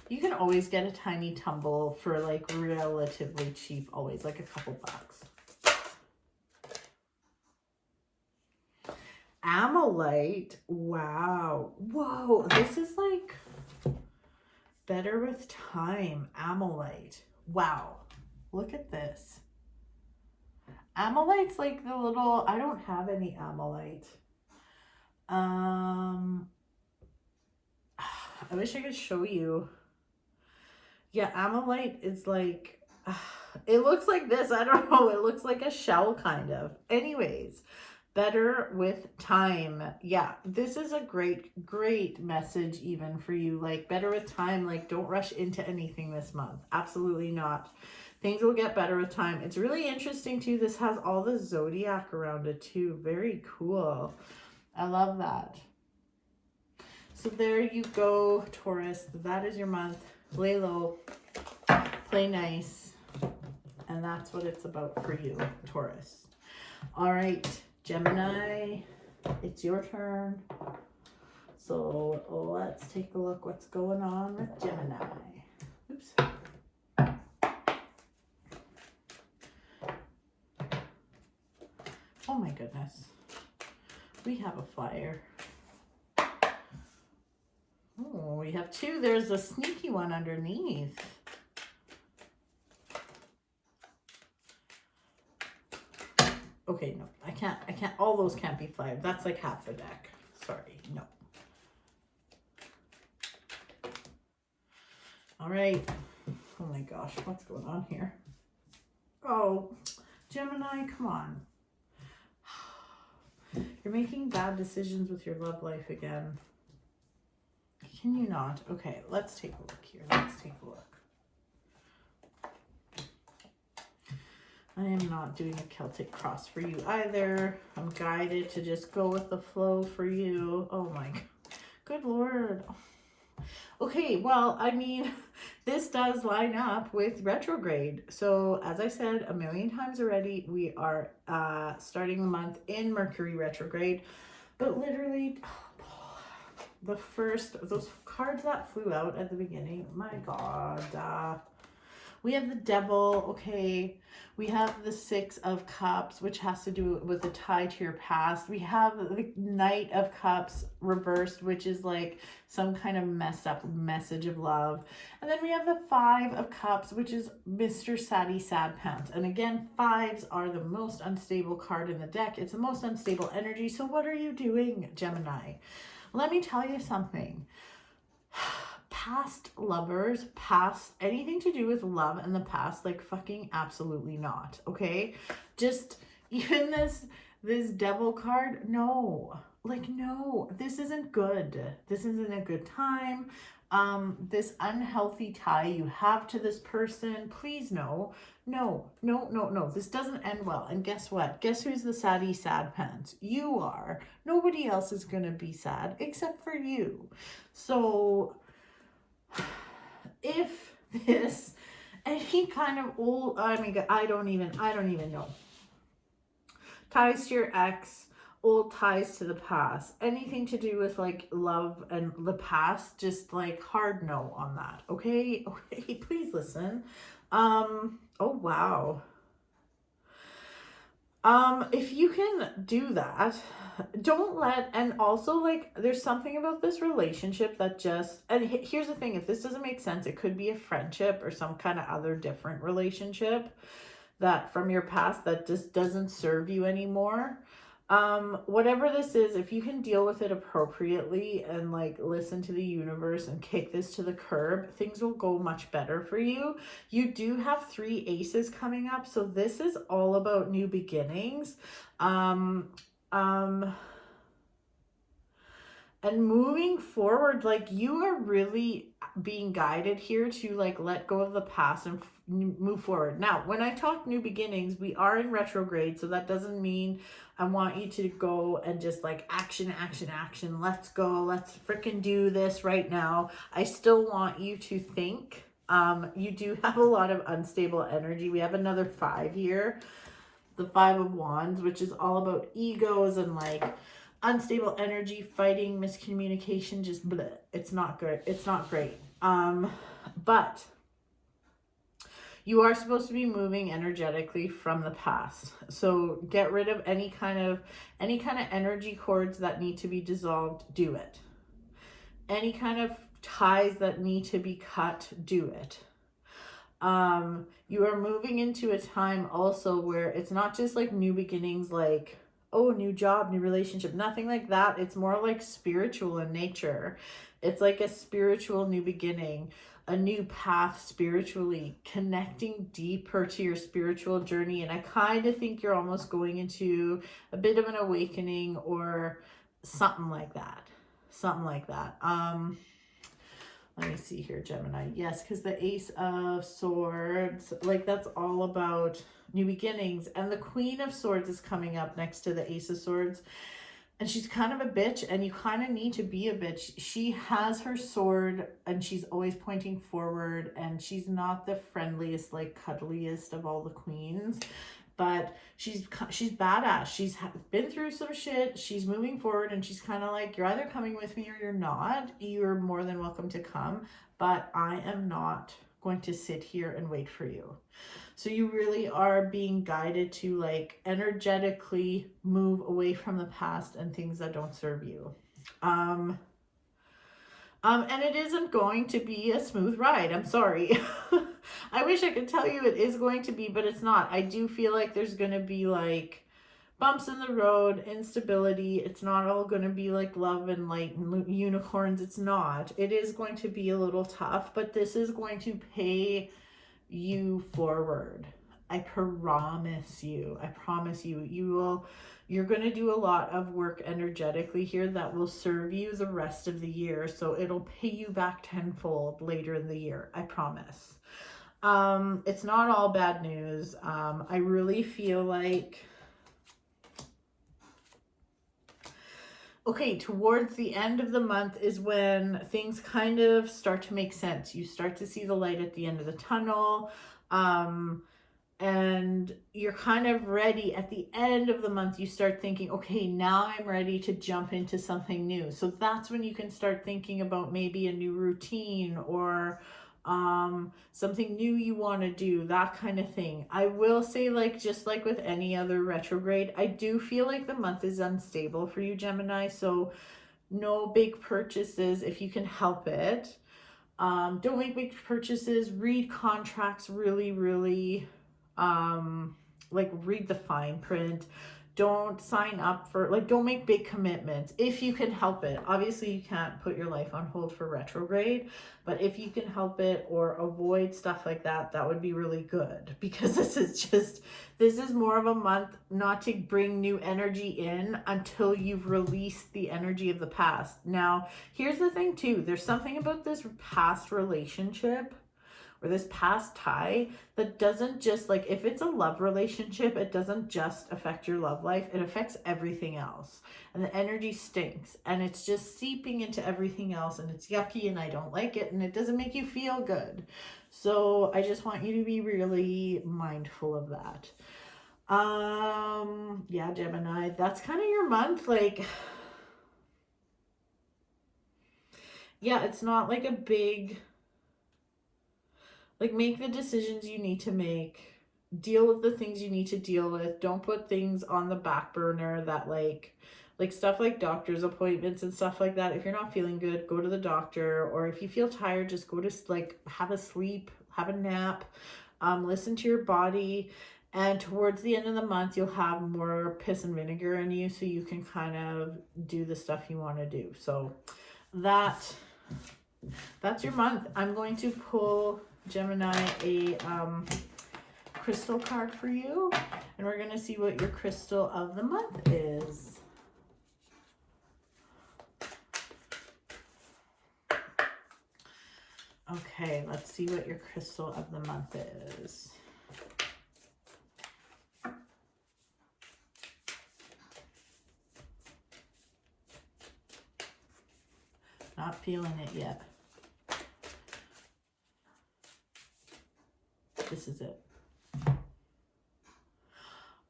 You can always get a tiny tumble for like relatively cheap, always like a couple bucks. Ammolite. Wow. Whoa. This is like better with time. Ammolite. Wow. Look at this. Ammolite's like the little, I don't have any Ammolite. I wish I could show you. Yeah, Ammolite is like, it looks like this. I don't know. It looks like a shell kind of. Anyways, better with time. Yeah, this is a great message even for you. Like, better with time. Like, don't rush into anything this month. Absolutely not. Things will get better with time. It's really interesting too. This has all the zodiac around it too. Very cool. I love that. So there you go, Taurus. That is your month. Lay low, play nice, and that's what it's about for you, Taurus. All right, Gemini, it's your turn. So let's take a look what's going on with Gemini. Oops. Oh my goodness. We have a flyer. Oh, we have two. There's a sneaky one underneath. Okay, no, I can't, all those can't be fired. That's like half the deck. Sorry, no. All right. Oh my gosh, what's going on here? Oh, Gemini, come on. You're making bad decisions with your love life again. Can you not? Okay, let's take a look here. Let's take a look. I am not doing a Celtic cross for you either. I'm guided to just go with the flow for you. Oh my good Lord. Okay, well, I mean, this does line up with retrograde. So as I said a million times already, we are starting the month in Mercury retrograde. But literally, the first, those cards that flew out at the beginning, my God. We have the Devil, okay. We have the Six of Cups, which has to do with a tie to your past. We have the Knight of Cups reversed, which is like some kind of messed up message of love. And then we have the Five of Cups, which is Mr. Saddy Sad Pants. And again, fives are the most unstable card in the deck. It's the most unstable energy. So what are you doing, Gemini? Let me tell you something. past lovers, past anything to do with love in the past, like fucking absolutely not. Okay, just even this devil card, no, like no, this isn't good. This isn't a good time. This unhealthy tie you have to this person, please no. No, no, no, no. This doesn't end well. And guess what? Guess who's the saddie sad pants? You are. Nobody else is going to be sad except for you. So if this any kind of old, I mean, I don't even know. Ties to your ex, old ties to the past, anything to do with like love and the past, just like hard no on that. Okay. Okay. Please listen. Oh, wow. If you can do that, don't let, and also like, there's something about this relationship that just, and here's the thing, if this doesn't make sense, it could be a friendship or some kind of other different relationship that from your past that just doesn't serve you anymore. Whatever this is, if you can deal with it appropriately and like listen to the universe and kick this to the curb, things will go much better for you. You do have 3 aces coming up, so this is all about new beginnings. And moving forward, like you are really being guided here to like let go of the past and move forward. Now, when I talk new beginnings, we are in retrograde, so that doesn't mean I want you to go and just like action. Let's go. Let's freaking do this right now. I still want you to think. You do have a lot of unstable energy. We have another 5 here, the 5 of Wands, which is all about egos and like unstable energy, fighting, miscommunication, just bleh. It's not good. It's not great. But you are supposed to be moving energetically from the past. So get rid of any kind of energy cords that need to be dissolved, do it. Any kind of ties that need to be cut, do it. You are moving into a time also where it's not just like new beginnings, like, oh, new job, new relationship, nothing like that. It's more like spiritual in nature. It's like a spiritual new beginning, a new path spiritually, connecting deeper to your spiritual journey. And I kind of think you're almost going into a bit of an awakening or something like that. Something like that. Let me see here, Gemini. Yes, because the Ace of Swords, like that's all about new beginnings. And the Queen of Swords is coming up next to the Ace of Swords. And she's kind of a bitch, and you kind of need to be a bitch. She has her sword, and she's always pointing forward, and she's not the friendliest, like cuddliest of all the queens. But she's badass. She's been through some shit. She's moving forward, and she's kind of like, you're either coming with me or you're not. You're more than welcome to come, but I am not going to sit here and wait for you. So you really are being guided to like energetically move away from the past and things that don't serve you. And it isn't going to be a smooth ride. I'm sorry. I wish I could tell you it is going to be, but it's not. I do feel like there's going to be like bumps in the road, instability. It's not all going to be like love and light and unicorns. It's not. It is going to be a little tough, but this is going to pay you forward. I promise you. I promise you. You're going to do a lot of work energetically here that will serve you the rest of the year. So it'll pay you back tenfold later in the year. I promise. It's not all bad news. I really feel like, okay, towards the end of the month is when things kind of start to make sense. You start to see the light at the end of the tunnel. And you're kind of ready at the end of the month. You start thinking, okay, now I'm ready to jump into something new. So that's when you can start thinking about maybe a new routine or something new you want to do, that kind of thing. I will say, like, just like with any other retrograde, I do feel like the month is unstable for you, Gemini. So no big purchases if you can help it. Don't make big purchases. Read contracts really, really, like read the fine print. Don't sign up for, like, don't make big commitments if you can help it. Obviously, you can't put your life on hold for retrograde, but if you can help it or avoid stuff like that, that would be really good, because this is more of a month not to bring new energy in until you've released the energy of the past. Now, here's the thing too. There's something about this past relationship or this past tie that doesn't just, like, if it's a love relationship, it doesn't just affect your love life, it affects everything else. And the energy stinks and it's just seeping into everything else, and it's yucky and I don't like it and it doesn't make you feel good. So I just want you to be really mindful of that. Yeah, Gemini, that's kind of your month. Like, yeah, it's not like a big, like, make the decisions you need to make, deal with the things you need to deal with. Don't put things on the back burner that like stuff like doctor's appointments and stuff like that. If you're not feeling good, go to the doctor, or if you feel tired, just go to, like, have a sleep, have a nap, listen to your body. And towards the end of the month, you'll have more piss and vinegar in you, so you can kind of do the stuff you want to do. So that's your month. I'm going to pull, Gemini, a crystal card for you, and we're going to see what your crystal of the month is. Okay, let's see what your crystal of the month is. Not feeling it yet. This is it.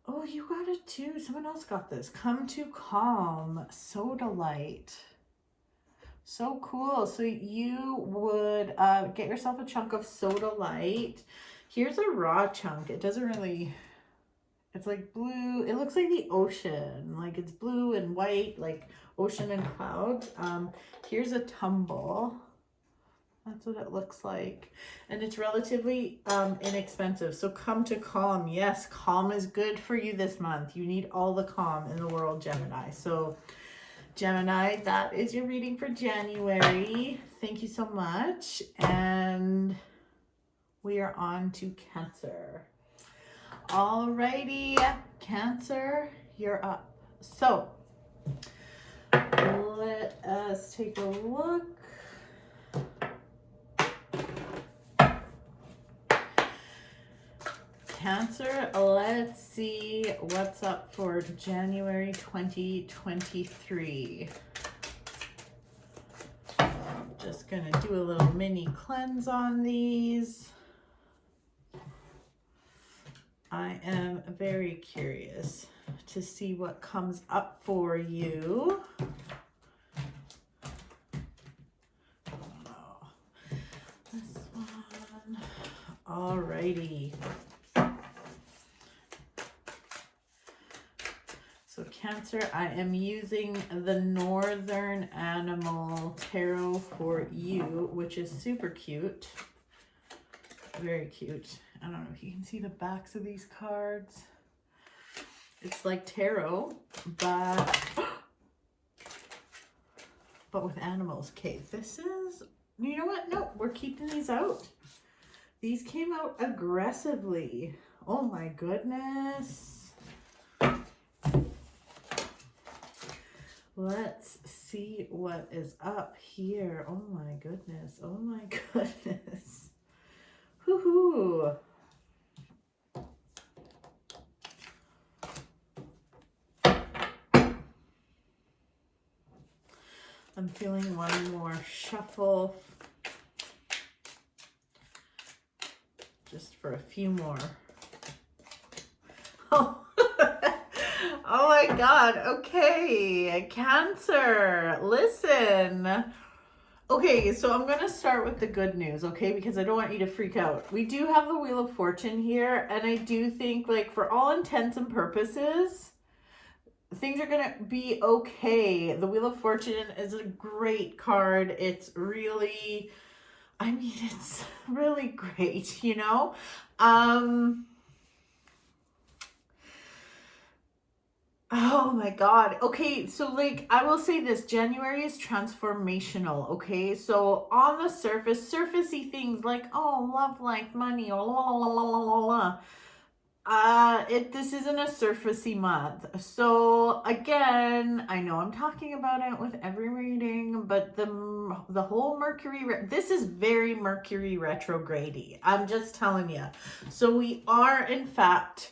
Oh, you got it too. Someone else got this. Come to calm. Soda light. So cool. So you would get yourself a chunk of soda light. Here's a raw chunk. It doesn't really, it's like blue. It looks like the ocean. Like, it's blue and white, like ocean and clouds. Here's a tumble. That's what it looks like. And it's relatively inexpensive. So come to calm. Yes, calm is good for you this month. You need all the calm in the world, Gemini. So Gemini, that is your reading for January. Thank you so much. And we are on to Cancer. Alrighty, Cancer, you're up. So let us take a look. Cancer, let's see what's up for January 2023. I'm just gonna do a little mini cleanse on these. I am very curious to see what comes up for you. Oh, this one. Alrighty. So Cancer, I am using the Northern Animal Tarot for you, which is super cute. Very cute. I don't know if you can see the backs of these cards. It's like tarot, but with animals. Okay, this is, you know what? No, we're keeping these out. These came out aggressively. Oh my goodness. Let's see what is up here. Oh my goodness. Oh my goodness. Hoo-hoo. I'm feeling one more shuffle. Just for a few more. Oh. Oh my God. Okay. Cancer. Listen. Okay, so I'm going to start with the good news, okay? Because I don't want you to freak out. We do have the Wheel of Fortune here, and I do think, like, for all intents and purposes, things are going to be okay. The Wheel of Fortune is a great card. It's really, I mean, it's really great, you know? Oh my God. Okay, so like I will say this, January is transformational, okay? So on the surface, surfacey things like, oh, love life, money, oh, la la la la la la. This isn't a surfacey month. So again, I know I'm talking about it with every reading, but the whole this is very Mercury retrograde-y. I'm just telling you. So we are in fact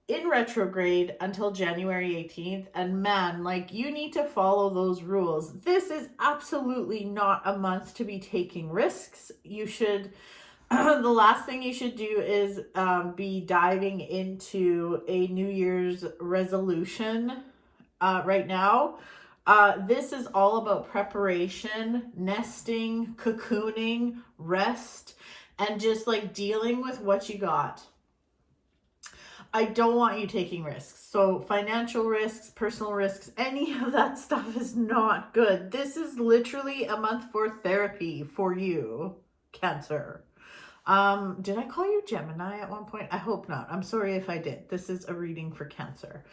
in retrograde until January 18th, and man, like, you need to follow those rules. This is absolutely not a month to be taking risks. You should the last thing you should do is be diving into a New Year's resolution right now. This is all about preparation, nesting, cocooning, rest, and just like dealing with what you got. I don't want you taking risks. So financial risks, personal risks, any of that stuff is not good. This is literally a month for therapy for you, Cancer. Did I call you Gemini at one point? I hope not. I'm sorry if I did. This is a reading for Cancer.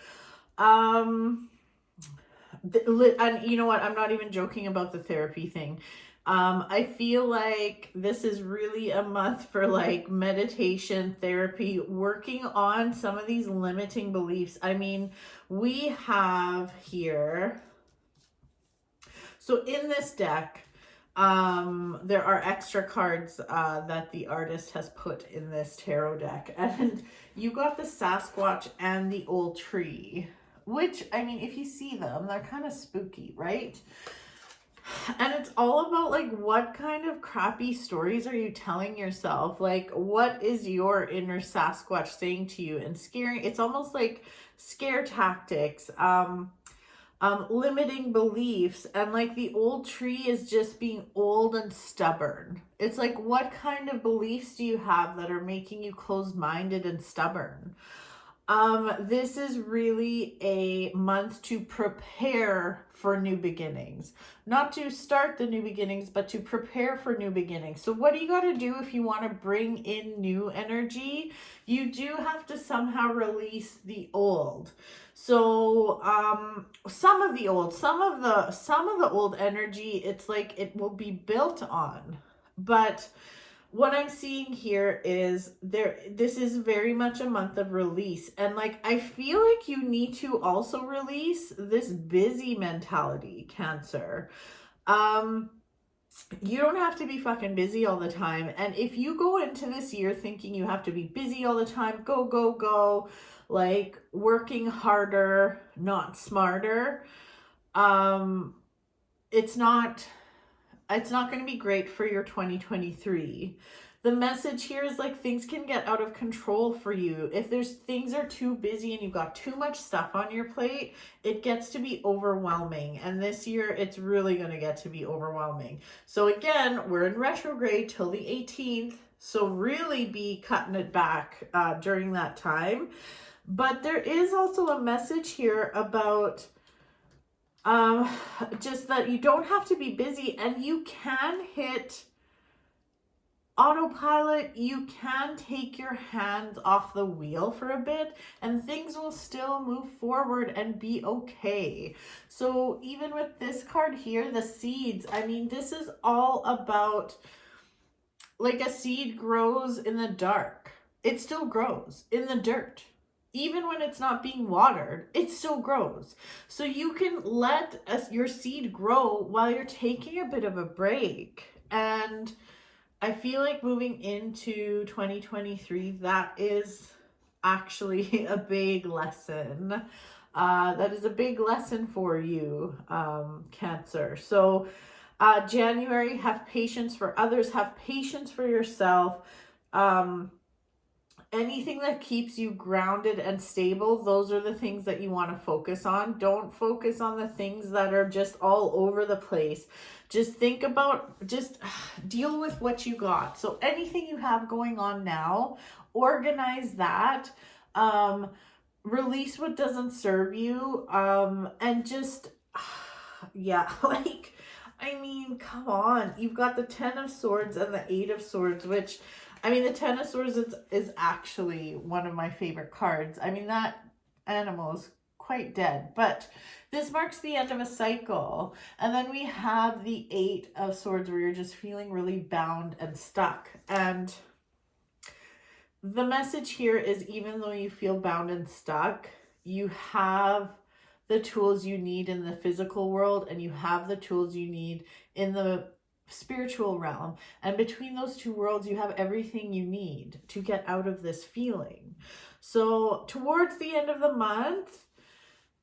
And you know what? I'm not even joking about the therapy thing. I feel like this is really a month for like meditation, therapy, working on some of these limiting beliefs. I mean, we have here, so in this deck, there are extra cards that the artist has put in this tarot deck, and you got the Sasquatch and the old tree, which, I mean, if you see them, they're kind of spooky, right? And it's all about like, what kind of crappy stories are you telling yourself? Like, what is your inner Sasquatch saying to you? And scaring, it's almost like scare tactics, limiting beliefs, and like the old tree is just being old and stubborn. It's like, what kind of beliefs do you have that are making you closed-minded and stubborn? This is really a month to prepare for new beginnings. Not to start the new beginnings, but to prepare for new beginnings. So what do you got to do if you want to bring in new energy? You do have to somehow release the old. So some of the old energy, it's like it will be built on. But what I'm seeing here is this is very much a month of release. And like, I feel like you need to also release this busy mentality, Cancer. You don't have to be fucking busy all the time. And if you go into this year thinking you have to be busy all the time, go, like working harder, not smarter, it's not going to be great for your 2023. The message here is like, things can get out of control for you. If things are too busy and you've got too much stuff on your plate, it gets to be overwhelming. And this year, it's really going to get to be overwhelming. So again, we're in retrograde till the 18th. So really be cutting it back during that time. But there is also a message here about just that you don't have to be busy, and you can hit autopilot. You can take your hands off the wheel for a bit and things will still move forward and be okay. So even with this card here, the seeds, I mean, this is all about, like, a seed grows in the dark. It still grows in the dirt. Even when it's not being watered, it still grows. So you can let your seed grow while you're taking a bit of a break. And I feel like moving into 2023, that is actually a big lesson. That is a big lesson for you, Cancer. So January, have patience for others, have patience for yourself. Anything that keeps you grounded and stable, those are the things that you want to focus on. Don't focus on the things that are just all over the place. Just think about, just deal with what you got. So anything you have going on now, organize that. Release what doesn't serve you. And just, yeah, like, I mean, come on. You've got the 10 of Swords and the 8 of Swords, which, I mean, the 10 of Swords is actually one of my favorite cards. I mean, that animal is quite dead, but this marks the end of a cycle. And then we have the Eight of Swords, where you're just feeling really bound and stuck. And the message here is, even though you feel bound and stuck, you have the tools you need in the physical world, and you have the tools you need in the spiritual realm. And between those two worlds, you have everything you need to get out of this feeling. So towards the end of the month,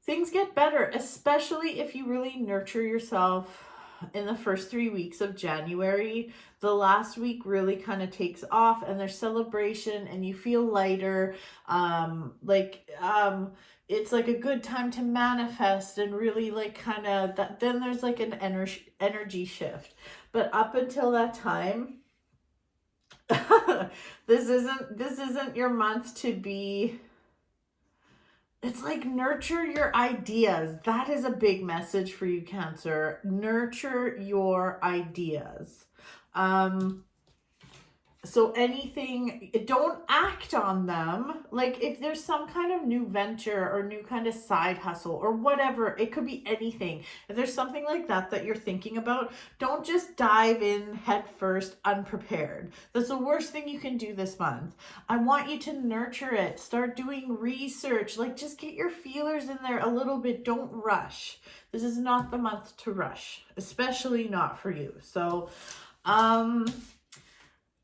things get better, especially if you really nurture yourself in the first 3 weeks of January. The last week really kind of takes off, and there's celebration, and you feel lighter. It's like a good time to manifest and really like kind of that. Then there's like an energy shift. But up until that time, this isn't your month to be. It's like, nurture your ideas. That is a big message for you, Cancer. Nurture your ideas. So anything, don't act on them. Like if there's some kind of new venture or new kind of side hustle or whatever, it could be anything. If there's something like that that you're thinking about, don't just dive in head first unprepared. That's the worst thing you can do this month. I want you to nurture it. Start doing research. Like, just get your feelers in there a little bit. Don't rush. This is not the month to rush, especially not for you. So,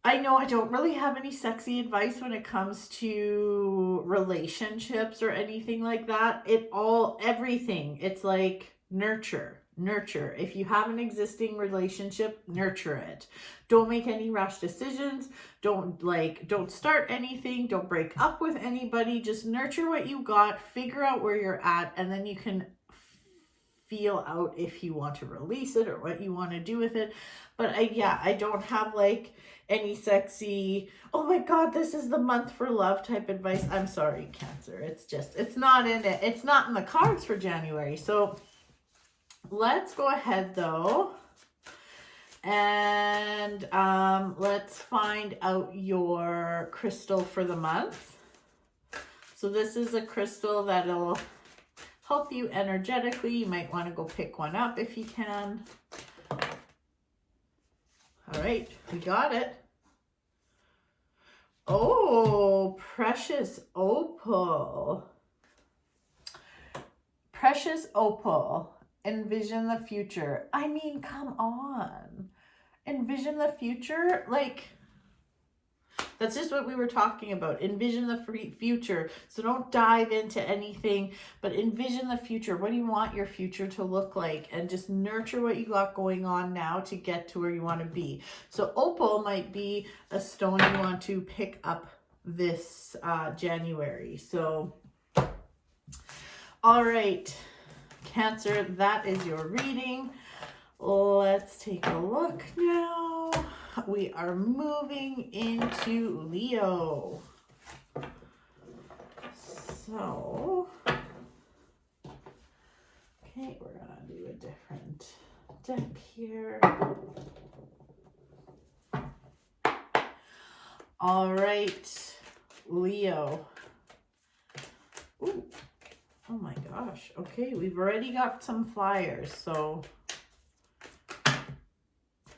I know I don't really have any sexy advice when it comes to relationships or anything like that. Everything. It's like nurture. If you have an existing relationship, nurture it. Don't make any rash decisions. Don't start anything. Don't break up with anybody. Just nurture what you got, figure out where you're at, and then you can feel out if you want to release it or what you want to do with it. But I don't have like any sexy, oh my God, this is the month for love type advice. I'm sorry, Cancer. It's not in it. It's not in the cards for January. So let's go ahead though. And let's find out your crystal for the month. So this is a crystal that'll help you energetically. You might want to go pick one up if you can. All right, we got it. Oh, precious opal. Precious opal. Envision the future. I mean, come on. Envision the future. Like, that's just what we were talking about. Envision the future. So don't dive into anything, but envision the future. What do you want your future to look like? And just nurture what you got going on now to get to where you want to be. So opal might be a stone you want to pick up this January. So, all right, Cancer, that is your reading. Let's take a look now. We are moving into Leo. So, okay, we're gonna do a different deck here. All right, Leo. Ooh, oh my gosh. Okay, we've already got some flyers, so.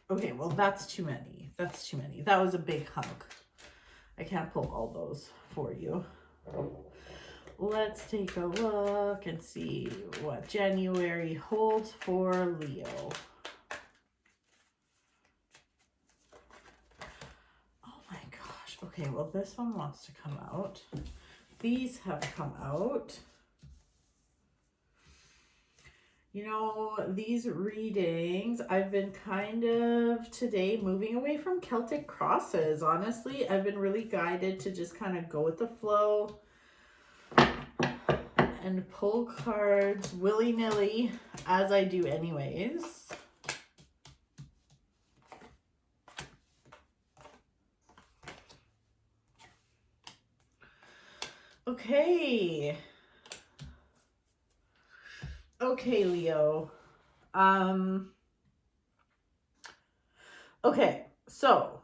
Okay, well, that's too many. That's too many. That was a big hunk. I can't pull all those for you. Let's take a look and see what January holds for Leo. Oh my gosh. Okay, well, this one wants to come out. These have come out. You know, these readings, I've been kind of today moving away from Celtic crosses. Honestly, I've been really guided to just kind of go with the flow and pull cards willy-nilly, as I do anyways. Okay. Okay, Leo. Okay, so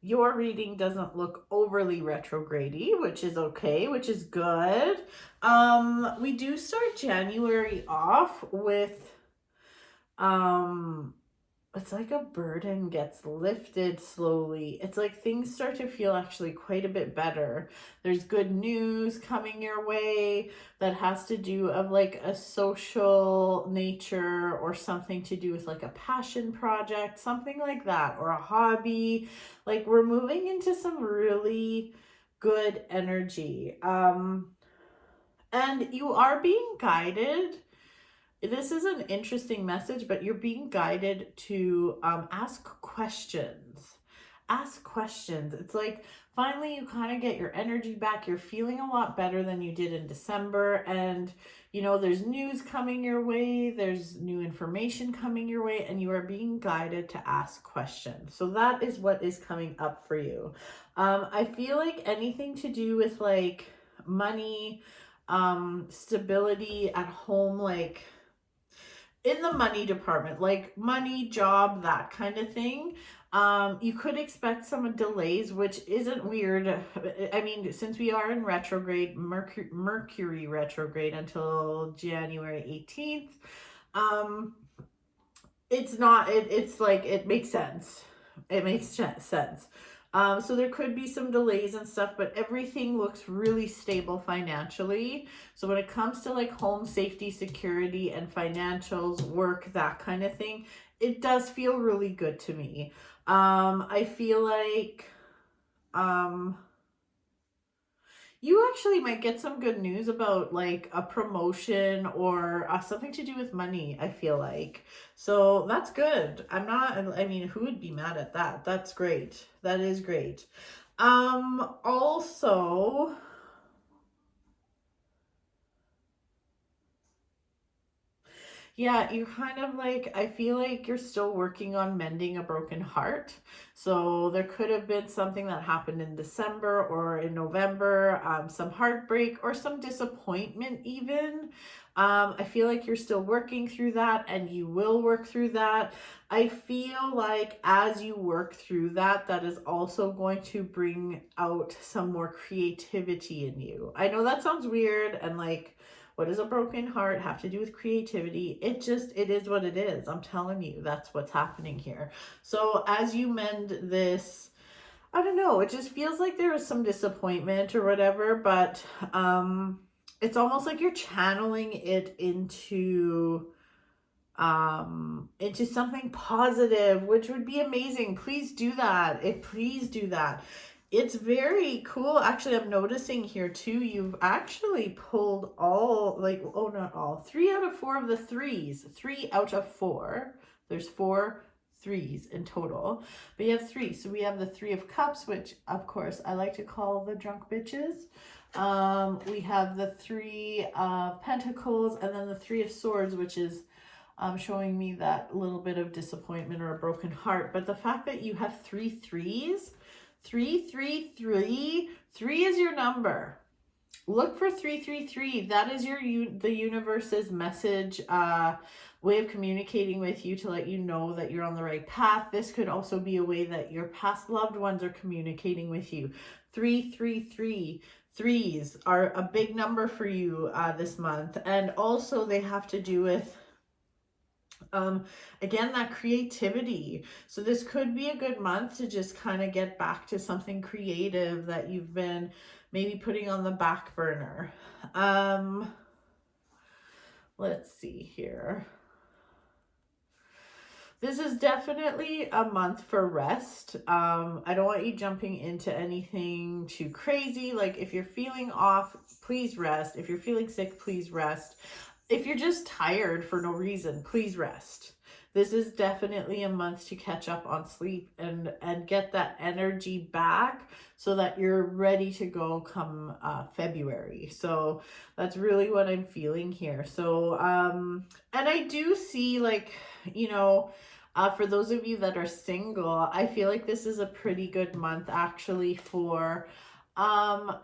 your reading doesn't look overly retrograde-y, which is okay, which is good. We do start January off with, it's like a burden gets lifted slowly. It's like things start to feel actually quite a bit better. There's good news coming your way that has to do of like a social nature or something to do with like a passion project, something like that, or a hobby. Like we're moving into some really good energy. And you are being guided. This is an interesting message, but you're being guided to ask questions. Ask questions. It's like finally you kind of get your energy back. You're feeling a lot better than you did in December. And, you know, there's news coming your way. There's new information coming your way. And you are being guided to ask questions. So that is what is coming up for you. I feel like anything to do with like money, stability at home, like in the money department, like money, job, that kind of thing. You could expect some delays, which isn't weird. I mean, since we are in retrograde, Mercury retrograde until January 18th, it's not, it's like, it makes sense. It makes sense. So there could be some delays and stuff, but everything looks really stable financially. So when it comes to like home safety, security, and financials, work, that kind of thing, it does feel really good to me. I feel like you actually might get some good news about like a promotion or something to do with money, I feel like. So that's good. I mean, who would be mad at that? That's great. That is great. Also, yeah, you kind of like, I feel like you're still working on mending a broken heart. So there could have been something that happened in December or in November, some heartbreak or some disappointment even. I feel like you're still working through that and you will work through that. I feel like as you work through that, that is also going to bring out some more creativity in you. I know that sounds weird and like, what does a broken heart have to do with creativity? It is what it is. I'm telling you, that's what's happening here. So as you mend this, I don't know, it just feels like there is some disappointment or whatever, but it's almost like you're channeling it into something positive, which would be amazing. Please do that. Please do that. It's very cool. Actually, I'm noticing here too, you've actually pulled all, like, oh, not all, 3 out of 4 of the threes. 3 out of 4. There's 4 threes in total, but you have 3. So we have the 3 of Cups, which of course I like to call the drunk bitches. We have the 3 of Pentacles, and then the 3 of Swords, which is showing me that little bit of disappointment or a broken heart. But the fact that you have 3 threes, 3, 3, 3, 3 is your number. Look for 333. That is the universe's message, way of communicating with you to let you know that you're on the right path. This could also be a way that your past loved ones are communicating with you. 333. Threes are a big number for you this month. And also they have to do with again, that creativity. So this could be a good month to just kind of get back to something creative that you've been maybe putting on the back burner. Let's see here. This is definitely a month for rest. I don't want you jumping into anything too crazy. Like if you're feeling off, please rest. If you're feeling sick, please rest. If you're just tired for no reason, please rest. This is definitely a month to catch up on sleep and get that energy back so that you're ready to go come February. So that's really what I'm feeling here. So, and I do see like, you know, for those of you that are single, I feel like this is a pretty good month actually for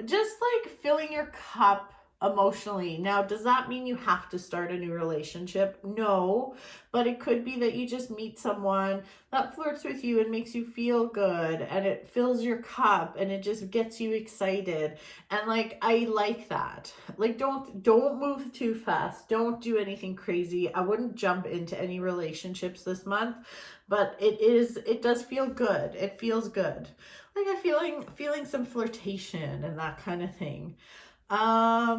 just like filling your cup emotionally. Now, does that mean you have to start a new relationship? No, but it could be that you just meet someone that flirts with you and makes you feel good, and it fills your cup, and it just gets you excited. And like, I like that. Like, don't move too fast. Don't do anything crazy. I wouldn't jump into any relationships this month, but it does feel good. It feels good. Like, I'm feeling some flirtation and that kind of thing. Yeah,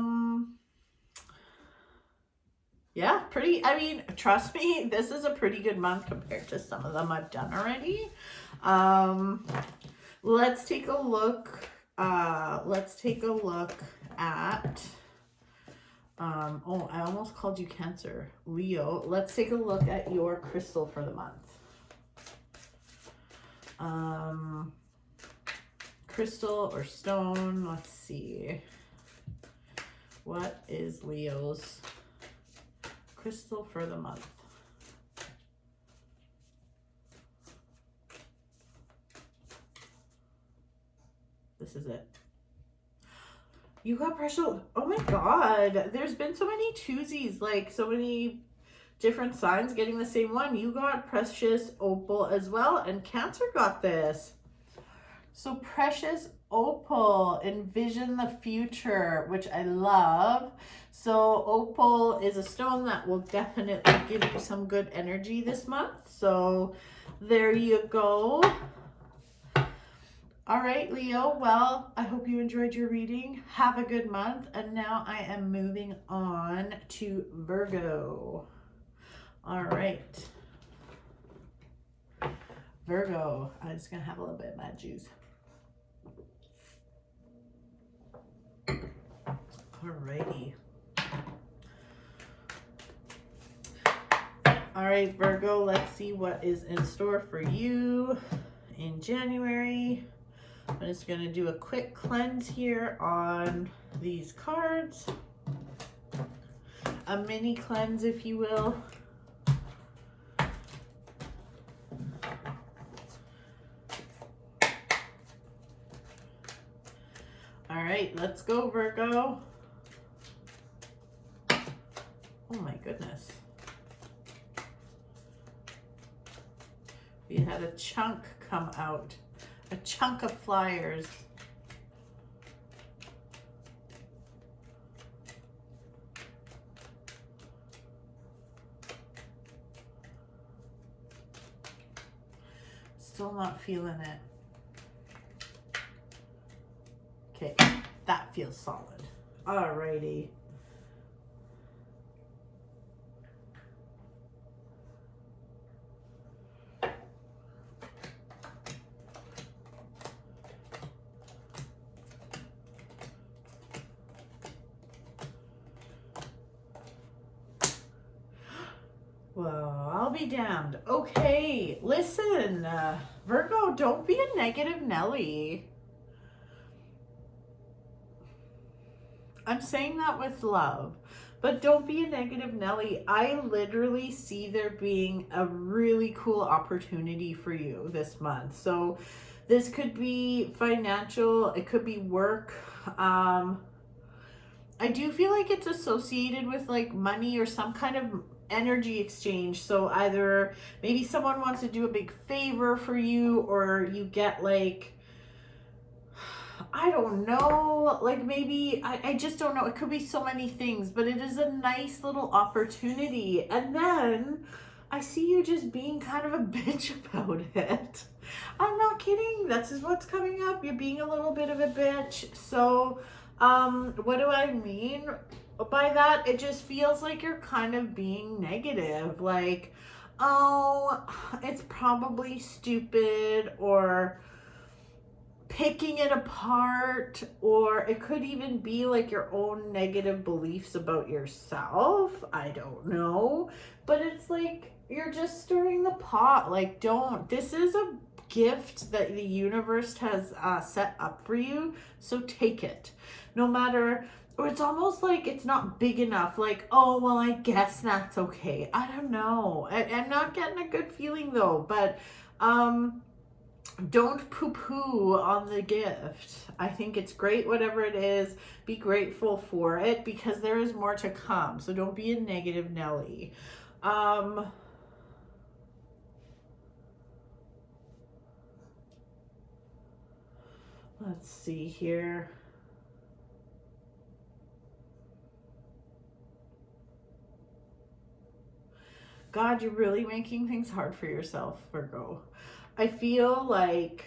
I mean, trust me, this is a pretty good month compared to some of them I've done already. Let's take a look at, oh, I almost called you Cancer. Leo, let's take a look at your crystal for the month. Crystal or stone, let's see. What is Leo's crystal for the month? This is it. You got precious. Oh my God. There's been so many twosies, like so many different signs getting the same one. You got precious opal as well, and Cancer got this. So precious opal, envision the future, which I love. So opal is a stone that will definitely give you some good energy this month. So there you go. All right, Leo. Well, I hope you enjoyed your reading. Have a good month. And now I am moving on to Virgo. All right. Virgo. I'm just going to have a little bit of my juice. Alrighty. All right, Virgo, let's see what is in store for you in January. I'm just going to do a quick cleanse here on these cards. A mini cleanse, if you will. All right, let's go, Virgo. Oh my goodness. We had a chunk come out. A chunk of flyers. Still not feeling it. Okay, that feels solid. Alrighty. Well, I'll be damned. Okay, listen, Virgo, don't be a negative Nelly. I'm saying that with love, but don't be a negative Nelly. I literally see there being a really cool opportunity for you this month. So this could be financial, it could be work. I do feel like it's associated with like money or some kind of energy exchange. So either maybe someone wants to do a big favor for you, or you get like, I don't know, like maybe, I just don't know. It could be so many things, but it is a nice little opportunity. And then I see you just being kind of a bitch about it. I'm not kidding. This is what's coming up. You're being a little bit of a bitch. So what do I mean by that? It just feels like you're kind of being negative, like, oh, it's probably stupid, or picking it apart, or it could even be like your own negative beliefs about yourself. I don't know, but it's like you're just stirring the pot. Like, don't. This is a gift that the universe has set up for you, so take it. No matter, or it's almost like it's not big enough, like, oh well, I guess that's okay. I don't know. I'm not getting a good feeling though, but don't poo-poo on the gift. I think it's great, whatever it is. Be grateful for it because there is more to come. So don't be a negative Nelly. Let's see here. God, you're really making things hard for yourself, Virgo. I feel like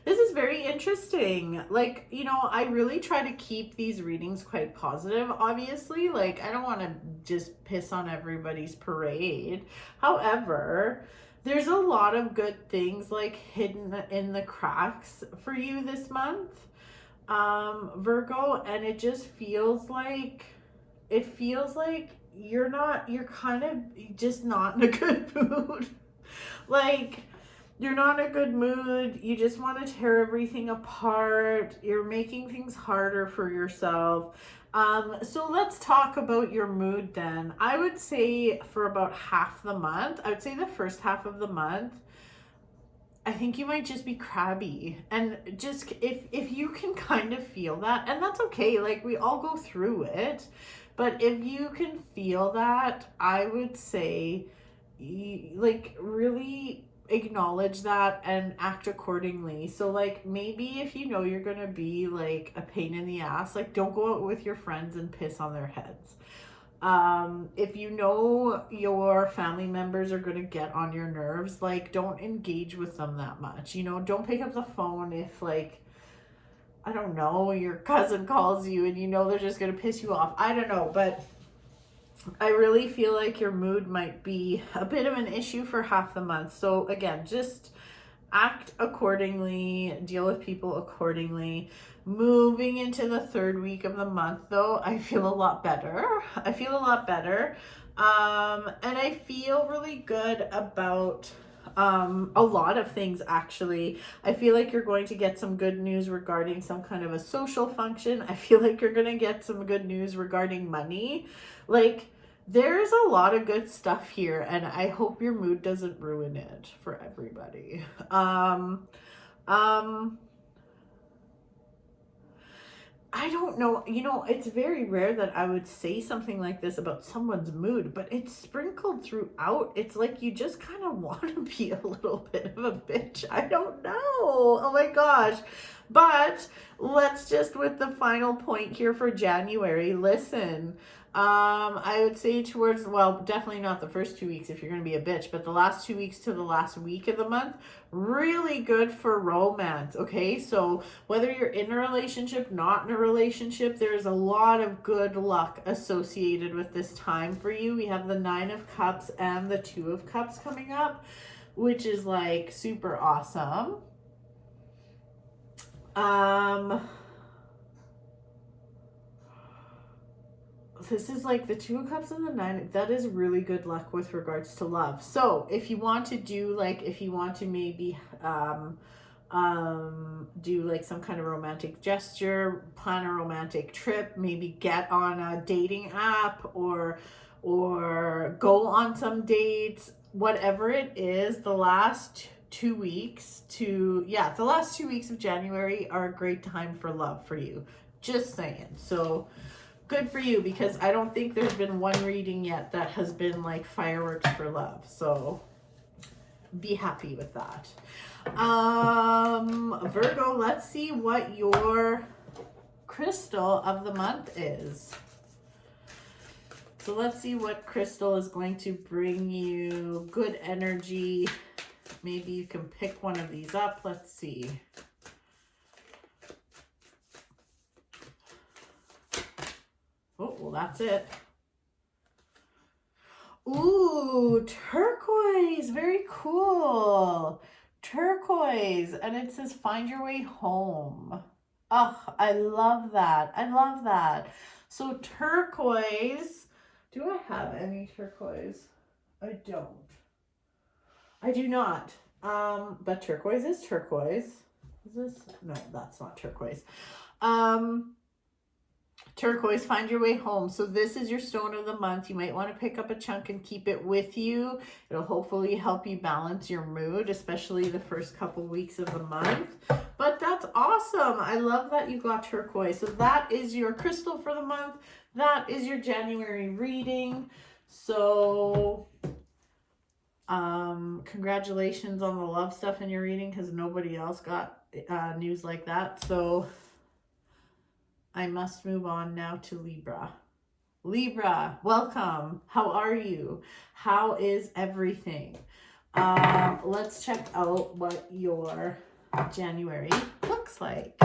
this is very interesting. Like, you know, I really try to keep these readings quite positive, obviously. Like, I don't want to just piss on everybody's parade. However, there's a lot of good things like hidden in the cracks for you this month, Virgo, and it just feels like you're kind of just not in a good mood. Like, you're not in a good mood. You just want to tear everything apart. You're making things harder for yourself. So let's talk about your mood then. I would say for about half the month, I would say the first half of the month, I think you might just be crabby. And just if you can kind of feel that, and that's okay, like we all go through it, but if you can feel that, I would say like really acknowledge that and act accordingly. So like maybe if you know you're gonna be like a pain in the ass, like don't go out with your friends and piss on their heads. If you know your family members are going to get on your nerves, like don't engage with them that much. You know, don't pick up the phone if like, I don't know, your cousin calls you and you know they're just going to piss you off. I don't know, but I really feel like your mood might be a bit of an issue for half the month. So again, just act accordingly, deal with people accordingly. Moving into the third week of the month, though, I feel a lot better. And I feel really good about a lot of things, actually. I feel like you're going to get some good news regarding some kind of a social function. I feel like you're going to get some good news regarding money. Like, there's a lot of good stuff here, and I hope your mood doesn't ruin it for everybody. I don't know, you know, it's very rare that I would say something like this about someone's mood, but it's sprinkled throughout. It's like you just kind of want to be a little bit of a bitch. I don't know. Oh my gosh. But let's just, with the final point here for January, listen. I would say towards, well, definitely not the first 2 weeks if you're going to be a bitch, but the last 2 weeks to the last week of the month, really good for romance, okay? So whether you're in a relationship, not in a relationship, there's a lot of good luck associated with this time for you. We have the 9 of Cups and the 2 of Cups coming up, which is like super awesome. This is like the 2 of Cups and the 9. That is really good luck with regards to love. So if you want to do like, if you want to maybe do like some kind of romantic gesture, plan a romantic trip, maybe get on a dating app or go on some dates, whatever it is, the last 2 weeks the last 2 weeks of January are a great time for love for you. Just saying. So good for you, because I don't think there's been one reading yet that has been like fireworks for love. So be happy with that. Virgo, let's see what your crystal of the month is. So let's see what crystal is going to bring you good energy. Maybe you can pick one of these up. Let's see. Oh, well, that's it. Ooh, turquoise. Very cool. Turquoise. And it says, find your way home. Oh, I love that. I love that. So turquoise. Do I have any turquoise? I don't. I do not. But turquoise is turquoise. Is this? No, that's not turquoise. Turquoise, find your way home. So this is your stone of the month. You might want to pick up a chunk and keep it with you. It'll hopefully help you balance your mood, especially the first couple weeks of the month. But that's awesome. I love that you got turquoise. So that is your crystal for the month. That is your January reading. So congratulations on the love stuff in your reading, because nobody else got news like that. So I must move on now to Libra. Libra, welcome. How are you? How is everything? Let's check out what your January looks like.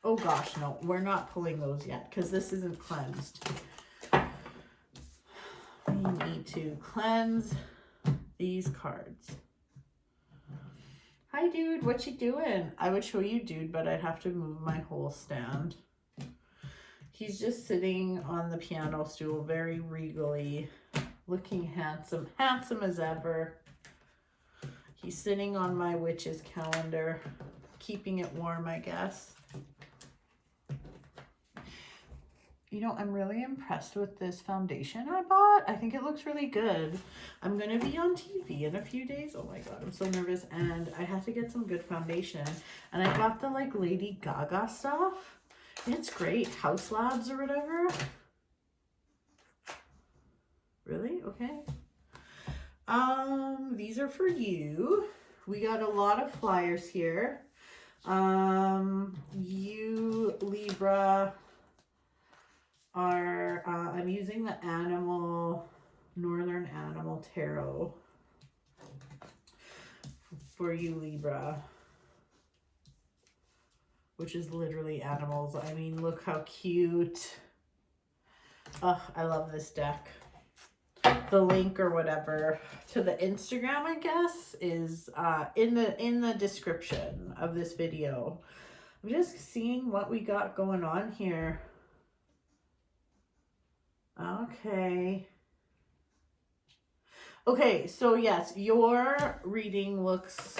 Oh gosh, no, we're not pulling those yet because this isn't cleansed. We need to cleanse these cards. Hi, dude. What you doing? I would show you, dude, but I'd have to move my whole stand. He's just sitting on the piano stool, very regally, looking handsome. Handsome as ever. He's sitting on my witch's calendar, keeping it warm, I guess. You know, I'm really impressed with this foundation I bought. I think it looks really good. I'm going to be on TV in a few days. Oh my God, I'm so nervous. And I have to get some good foundation. And I got the like Lady Gaga stuff. It's great. House Labs or whatever. Really? Okay. These are for you. We got a lot of flyers here. You, Libra, are, I'm using the Northern Animal Tarot for you, Libra, which is literally animals. I mean, look how cute. Oh, I love this deck. The link or whatever to the Instagram, I guess, is in the description of this video. I'm just seeing what we got going on here. Okay. Okay, so yes, your reading looks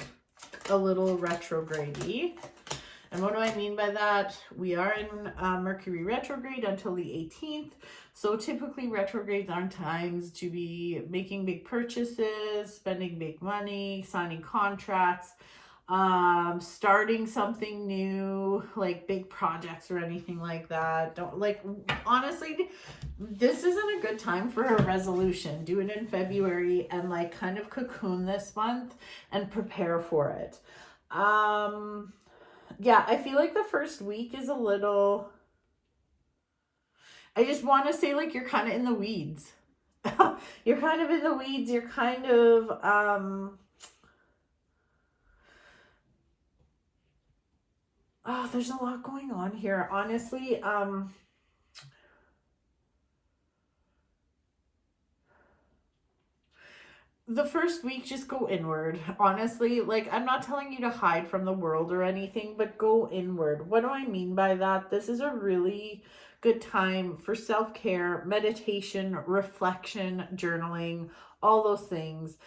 a little retrograde-y. And what do I mean by that? We are in Mercury retrograde until the 18th. So typically retrogrades aren't times to be making big purchases, spending big money, signing contracts, starting something new, like big projects or anything like that. Don't, like, honestly, this isn't a good time for a resolution. Do it in February and like kind of cocoon this month and prepare for it. Yeah, I feel like the first week is a little, I just want to say, like, you're kind of in the weeds. You're kind of in the weeds. You're kind of, oh, there's a lot going on here. Honestly, the first week, just go inward. Honestly, like, I'm not telling you to hide from the world or anything, but go inward. What do I mean by that? This is a really good time for self-care, meditation, reflection, journaling, all those things.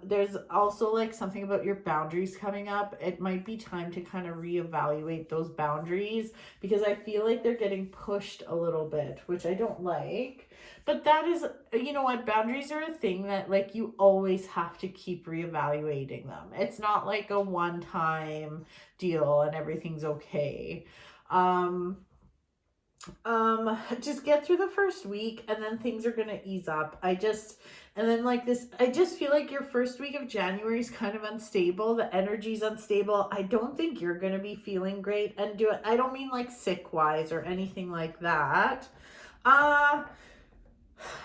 There's also like something about your boundaries coming up. It might be time to kind of reevaluate those boundaries because I feel like they're getting pushed a little bit, which I don't like. But that is, you know what, boundaries are a thing that like you always have to keep reevaluating them. It's not like a one-time deal and everything's okay. Just get through the first week and then things are gonna ease up. I just feel like your first week of January is kind of unstable. The energy's unstable. I don't think you're gonna be feeling great and I don't mean like sick wise or anything like that.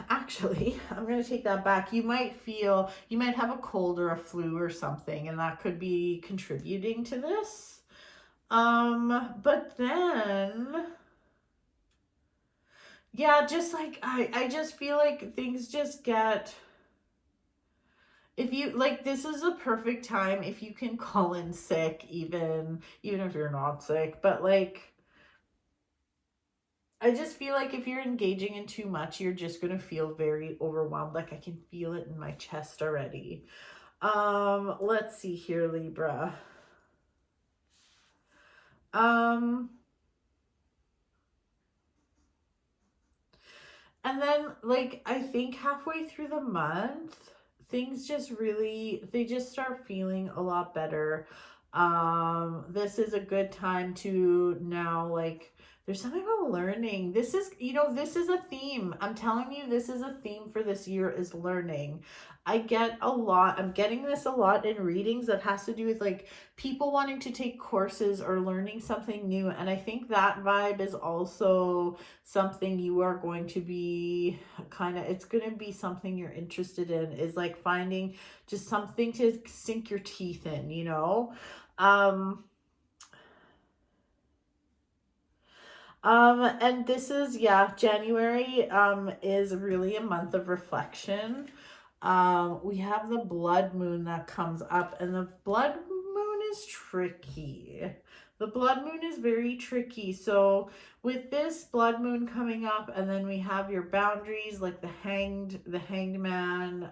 Actually, I'm going to take that back. You might have a cold or a flu or something, and that could be contributing to this. But then, yeah, just like, I just feel like things just get, if you, like, this is a perfect time if you can call in sick, even if you're not sick, but like, I just feel like if you're engaging in too much, you're just going to feel very overwhelmed. Like I can feel it in my chest already. Let's see here, Libra. And then, like, I think halfway through the month, things just really, they just start feeling a lot better. This is a good time to now, like, there's something about learning. This is, you know, this is a theme. I'm telling you, this is a theme for this year, is learning. I get a lot, I'm getting this a lot in readings that has to do with like people wanting to take courses or learning something new. And I think that vibe is also something you are going to be kind of, it's going to be something you're interested in, is like finding just something to sink your teeth in, you know. And this is, yeah, January is really a month of reflection. We have the blood moon that comes up, and the blood moon is tricky. The blood moon is very tricky. So with this blood moon coming up, and then we have your boundaries, like the hanged man,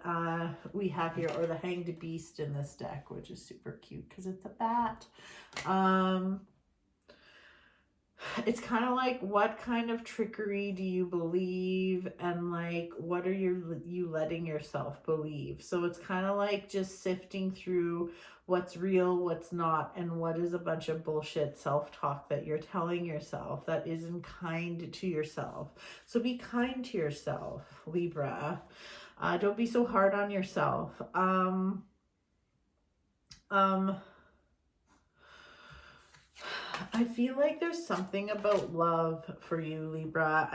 we have here, or the hanged beast in this deck, which is super cute because it's a bat. It's kind of like, what kind of trickery do you believe, and like what are you letting yourself believe? So it's kind of like just sifting through what's real, what's not, and what is a bunch of bullshit self-talk that you're telling yourself that isn't kind to yourself. So be kind to yourself, Libra. Don't be so hard on yourself. I feel like there's something about love for you, Libra.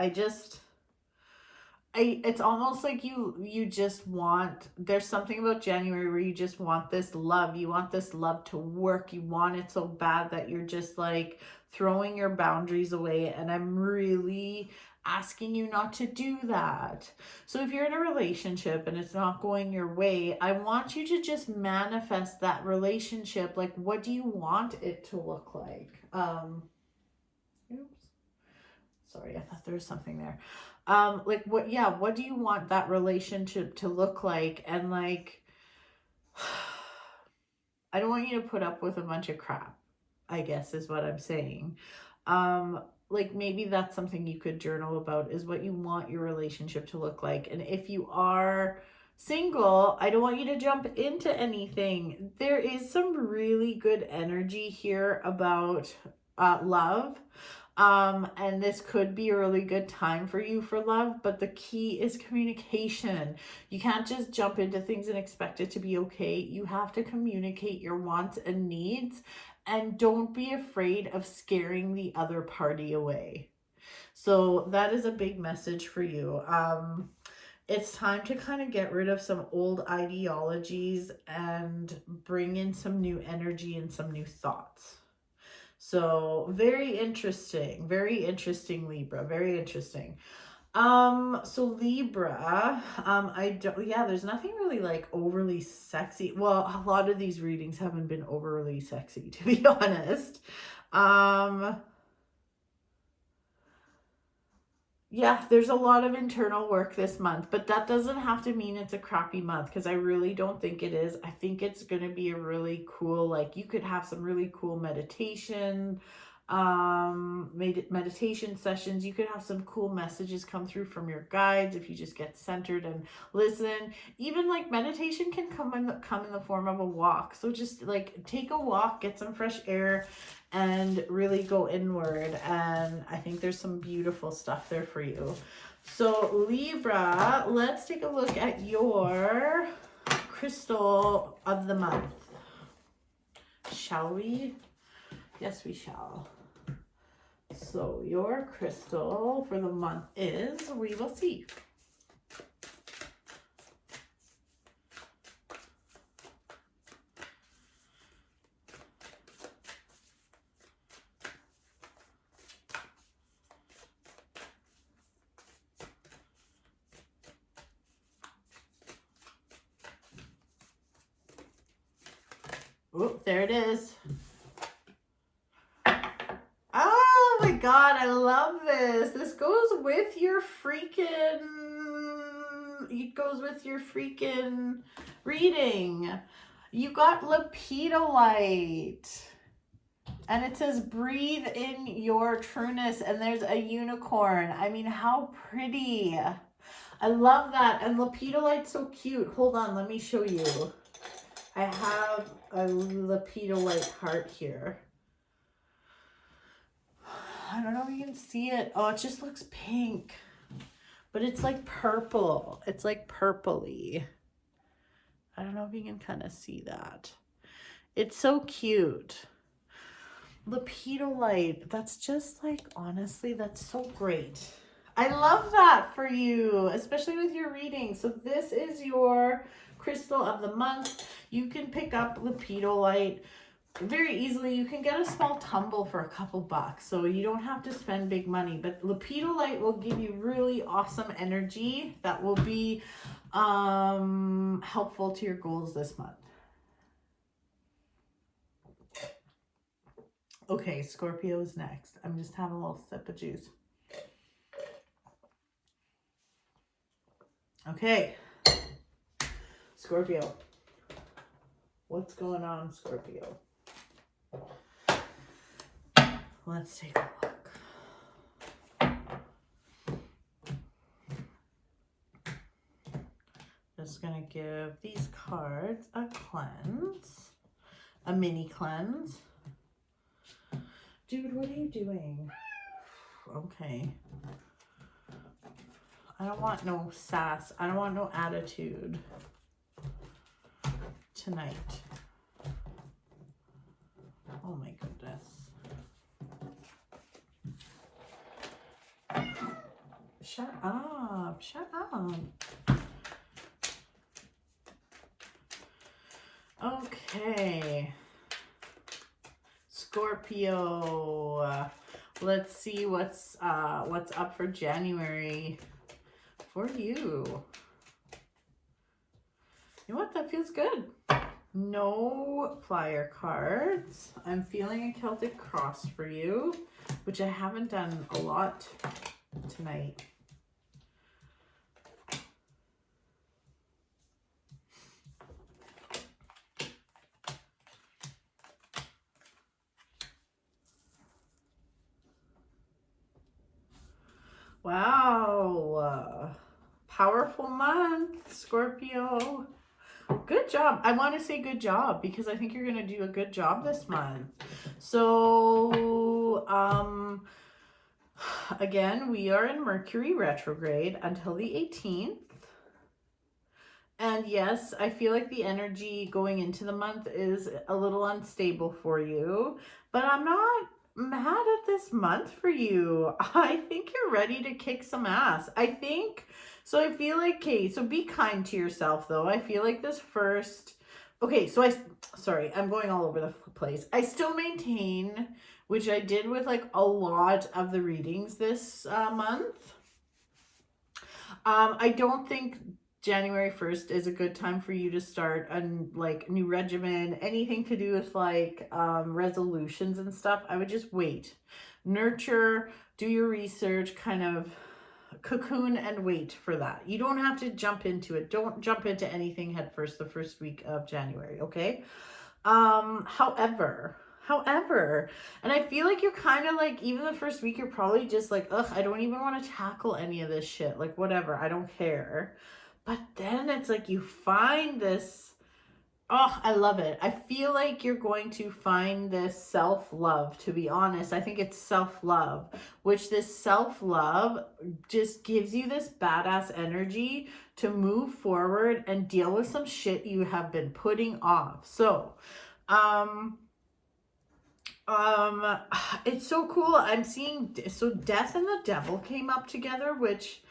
It's almost like you just want, there's something about January where you just want this love. You want this love to work. You want it so bad that you're just like throwing your boundaries away. And I'm really asking you not to do that. So if you're in a relationship and it's not going your way, I want you to just manifest that relationship. Like, what do you want it to look like? Oops. Sorry, I thought there was something there. Like, what do you want that relationship to look like? And like, I don't want you to put up with a bunch of crap, I guess is what I'm saying. Like, maybe that's something you could journal about, is what you want your relationship to look like. And if you are single, I don't want you to jump into anything. There is some really good energy here about love. And this could be a really good time for you for love, but the key is communication. You can't just jump into things and expect it to be okay. You have to communicate your wants and needs, and don't be afraid of scaring the other party away. So that is a big message for you. It's time to kind of get rid of some old ideologies and bring in some new energy and some new thoughts. So very interesting, Libra, very interesting. So Libra, I don't, yeah, there's nothing really like overly sexy. Well, a lot of these readings haven't been overly sexy, to be honest. Yeah, there's a lot of internal work this month, but that doesn't have to mean it's a crappy month, because I really don't think it is. I think it's going to be a really cool, like, you could have some really cool meditation sessions. You could have some cool messages come through from your guides if you just get centered and listen. Even like meditation can come in the form of a walk. So just like take a walk, get some fresh air, and really go inward. And I think there's some beautiful stuff there for you. So Libra, let's take a look at your crystal of the month. Shall we? Yes, we shall. So your crystal for the month is, we will see. Oh, there it is. Oh my God, I love this. This goes with your freaking, it goes with your freaking reading. You got lepidolite. And it says, breathe in your trueness. And there's a unicorn. I mean, how pretty. I love that. And lepidolite's so cute. Hold on, let me show you. I have a lepidolite heart here. I don't know if you can see it. Oh, it just looks pink. But it's like purple. It's like purpley. I don't know if you can kind of see that. It's so cute. Lepidolite. That's just like, honestly, that's so great. I love that for you, especially with your reading. So this is your crystal of the month. You can pick up lepidolite very easily. You can get a small tumble for a couple bucks, so you don't have to spend big money. But lepidolite will give you really awesome energy that will be helpful to your goals this month. Okay, Scorpio is next. I'm just having a little sip of juice. Okay, Scorpio. What's going on, Scorpio? Let's take a look. Just gonna give these cards a cleanse, a mini cleanse. Dude, what are you doing? Okay. I don't want no sass. I don't want no attitude tonight. Oh my goodness. Shut up. Shut up. Okay. Scorpio. Let's see what's up for January for you. You know what? That feels good. No flyer cards. I'm feeling a Celtic cross for you, which I haven't done a lot tonight. Wow. Powerful month, Scorpio. Good job. I want to say good job because I think you're going to do a good job this month. So, again, we are in Mercury retrograde until the 18th. And yes, I feel like the energy going into the month is a little unstable for you, but I'm not mad at this month for you. I think you're ready to kick some ass. I feel like, okay, so be kind to yourself though. I feel like this first, okay, so I'm going all over the place. I still maintain, which I did with like a lot of the readings this month. I don't think January 1st is a good time for you to start a like new regimen, anything to do with like resolutions and stuff. I would just wait, nurture, do your research, kind of cocoon and wait for that. You don't have to jump into it. Don't jump into anything head first the first week of January, okay? However, and I feel like you're kind of like, even the first week, you're probably just like, ugh, I don't even want to tackle any of this shit. Like, whatever, I don't care. But then it's like you find this, oh, I love it. I feel like you're going to find this self-love, to be honest. I think it's self-love, which this self-love just gives you this badass energy to move forward and deal with some shit you have been putting off. So, it's so cool. I'm seeing, so Death and the Devil came up together, which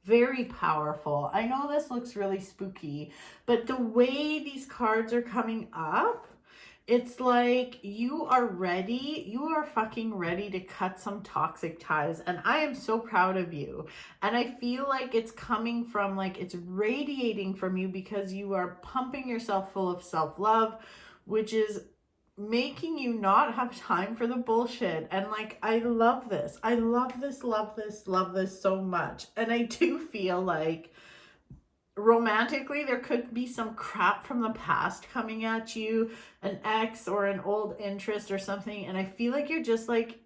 very powerful. I know this looks really spooky, but the way these cards are coming up, it's like you are ready. You are fucking ready to cut some toxic ties. And I am so proud of you. And I feel like it's coming from, like, it's radiating from you because you are pumping yourself full of self-love, which is making you not have time for the bullshit. And like, I love this. I love this so much. And I do feel like romantically, there could be some crap from the past coming at you, an ex or an old interest or something. And I feel like you're just like,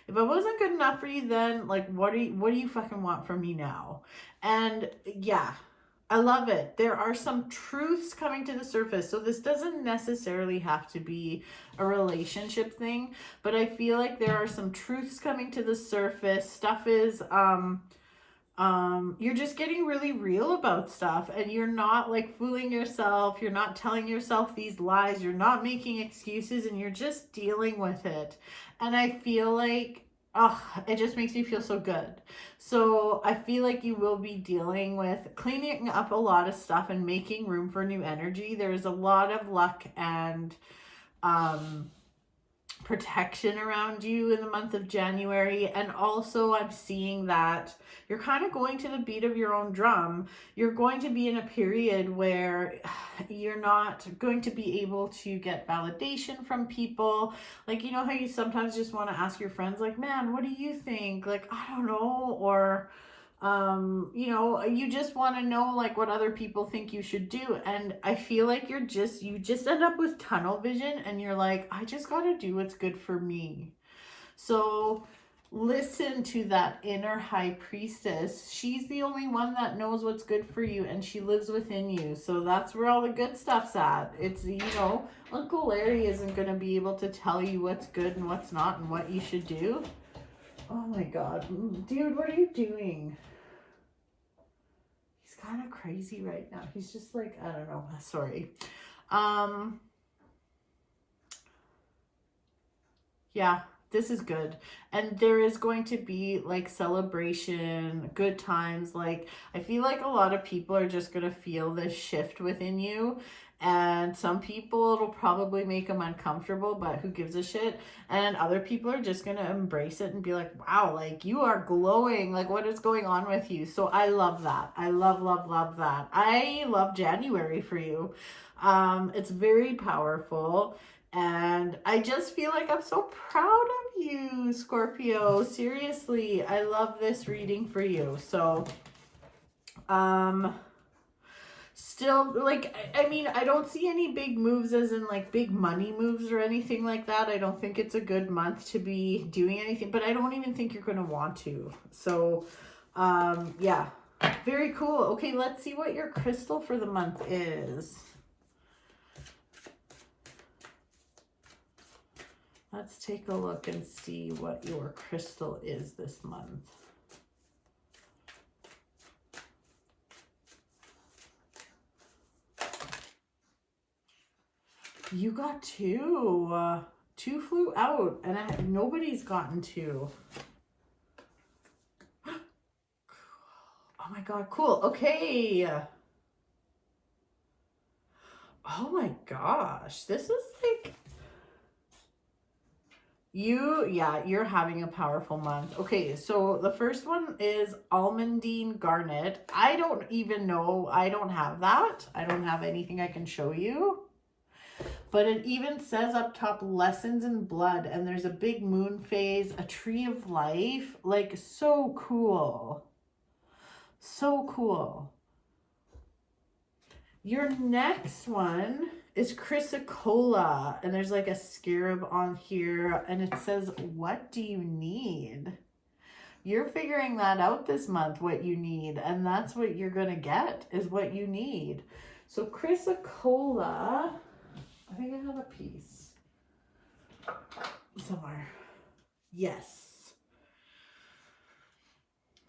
if I wasn't good enough for you then, like, what do you fucking want from me now? And yeah, I love it. There are some truths coming to the surface. So this doesn't necessarily have to be a relationship thing, but I feel like there are some truths coming to the surface. Stuff is, you're just getting really real about stuff, and you're not like fooling yourself. You're not telling yourself these lies. You're not making excuses, and you're just dealing with it. And I feel like, oh, it just makes me feel so good. So I feel like you will be dealing with cleaning up a lot of stuff and making room for new energy. There's a lot of luck and, protection around you in the month of January. And also I'm seeing that you're kind of going to the beat of your own drum. You're going to be in a period where you're not going to be able to get validation from people. Like, you know how you sometimes just want to ask your friends, like, man, what do you think? Like, I don't know. Or you know, you just want to know like what other people think you should do. And I feel like you just end up with tunnel vision, and you're like, I just got to do what's good for me. So listen to that inner high priestess. She's the only one that knows what's good for you, and she lives within you. So that's where all the good stuff's at. It's, you know, Uncle Larry isn't going to be able to tell you what's good and what's not and what you should do. Oh my God, dude, what are you doing? He's kind of crazy right now. He's just like, I don't know. Sorry. Yeah, this is good. And there is going to be like celebration, good times. Like, I feel like a lot of people are just going to feel this shift within you. And some people, it'll probably make them uncomfortable, but who gives a shit? And other people are just going to embrace it and be like, wow, like you are glowing. Like, what is going on with you? So I love that. I love, love, love that. I love January for you. It's very powerful. And I just feel like I'm so proud of you, Scorpio. Seriously, I love this reading for you. So, still, like, I mean, I don't see any big moves as in like big money moves or anything like that. I don't think it's a good month to be doing anything, but I don't even think you're going to want to. So, yeah, very cool. Okay, let's see what your crystal for the month is. Let's take a look and see what your crystal is this month. You got two. Two flew out, and nobody's gotten two. Oh my God, cool. Okay. Oh my gosh, this is like... you're having a powerful month. Okay, so the first one is Almondine Garnet. I don't even know. I don't have that. I don't have anything I can show you. But it even says up top, lessons in blood. And there's a big moon phase, a tree of life. Like, so cool. So cool. Your next one is Chrysocolla, and there's like a scarab on here, and it says, what do you need? You're figuring that out this month, what you need, and that's what you're gonna get, is what you need. So Chrysocolla, I think I have a piece somewhere. Yes.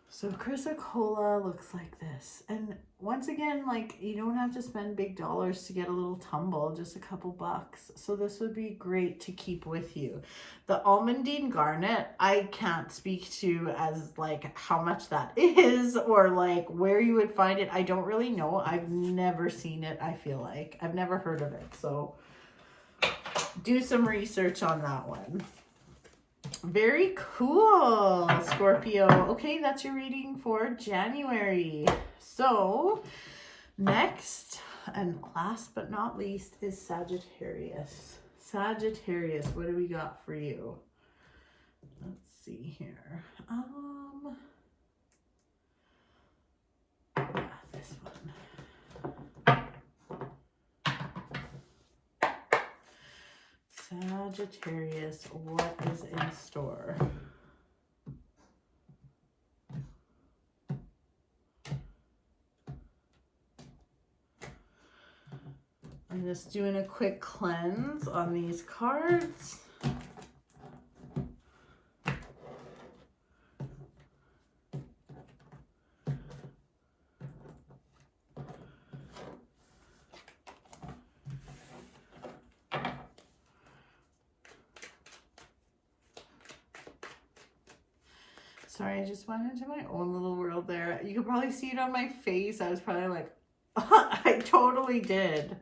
So Chrysocolla looks like this. And once again, like, you don't have to spend big dollars to get a little tumble, just a couple bucks. So this would be great to keep with you. The Almondine Garnet, I can't speak to as like how much that is or like where you would find it. I don't really know. I've never seen it, I feel like. I've never heard of it. So do some research on that one. Very cool, Scorpio. Okay, that's your reading for January. So next and last but not least is Sagittarius. Sagittarius, what do we got for you? Let's see here. Yeah, this one. Sagittarius, what is in store? I'm just doing a quick cleanse on these cards. Sorry, I just went into my own little world there. You can probably see it on my face. I was probably like, I totally did.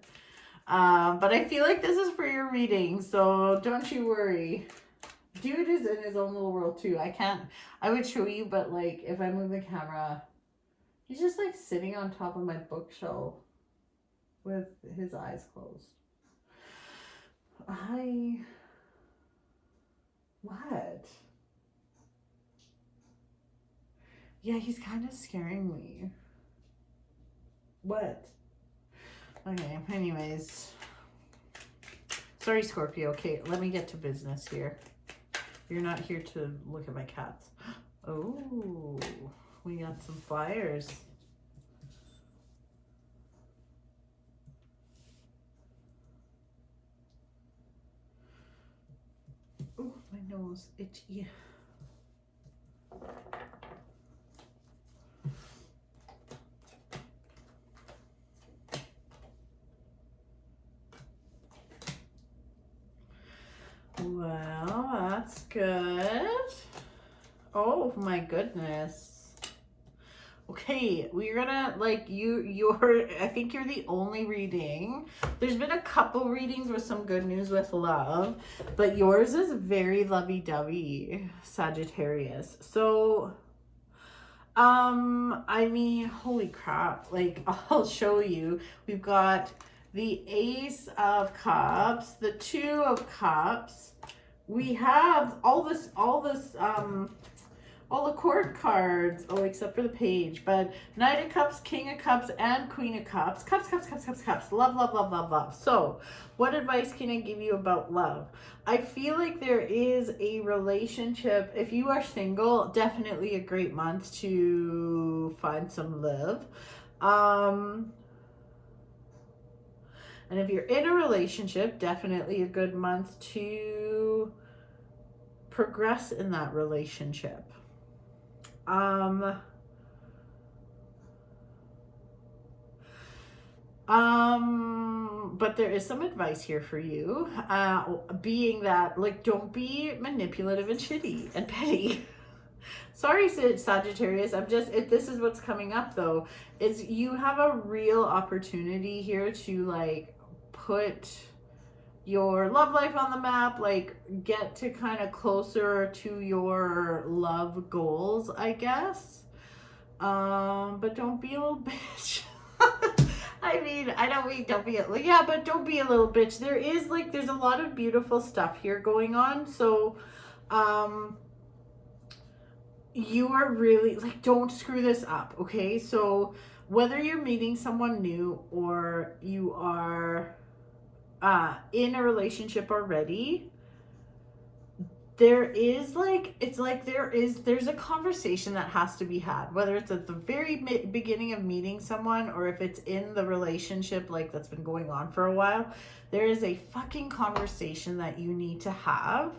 But I feel like this is for your reading, so don't you worry. Dude is in his own little world too. I would show you, but like if I move the camera, he's just like sitting on top of my bookshelf with his eyes closed. What? Yeah, he's kind of scaring me. What? Okay, anyways. Sorry, Scorpio. Okay, let me get to business here. You're not here to look at my cats. Oh, we got some flyers. Oh, my nose itchy. Well, that's good. Oh my goodness. Okay, we're gonna like I think you're the only reading. There's been a couple readings with some good news with love, but yours is very lovey-dovey, Sagittarius. So I mean, holy crap, like I'll show you. We've got the Ace of Cups, the Two of Cups. We have all the court cards, oh, except for the page, but Knight of Cups, King of Cups, and Queen of Cups. Cups, cups, cups, cups, cups. Love, love, love, love, love. So, what advice can I give you about love? I feel like there is a relationship. If you are single, definitely a great month to find some love. And if you're in a relationship, definitely a good month to progress in that relationship. But there is some advice here for you, being that, like, don't be manipulative and shitty and petty. Sorry, Sagittarius, this is what's coming up though, is you have a real opportunity here to like put your love life on the map, like get to kind of closer to your love goals, I guess. But don't be a little bitch. I mean, I don't mean don't be yeah, but don't be a little bitch. There's a lot of beautiful stuff here going on. So you are really like, don't screw this up, okay? So whether you're meeting someone new or you are in a relationship already, there's a conversation that has to be had, whether it's at the very beginning of meeting someone or if it's in the relationship like that's been going on for a while. There is a fucking conversation that you need to have,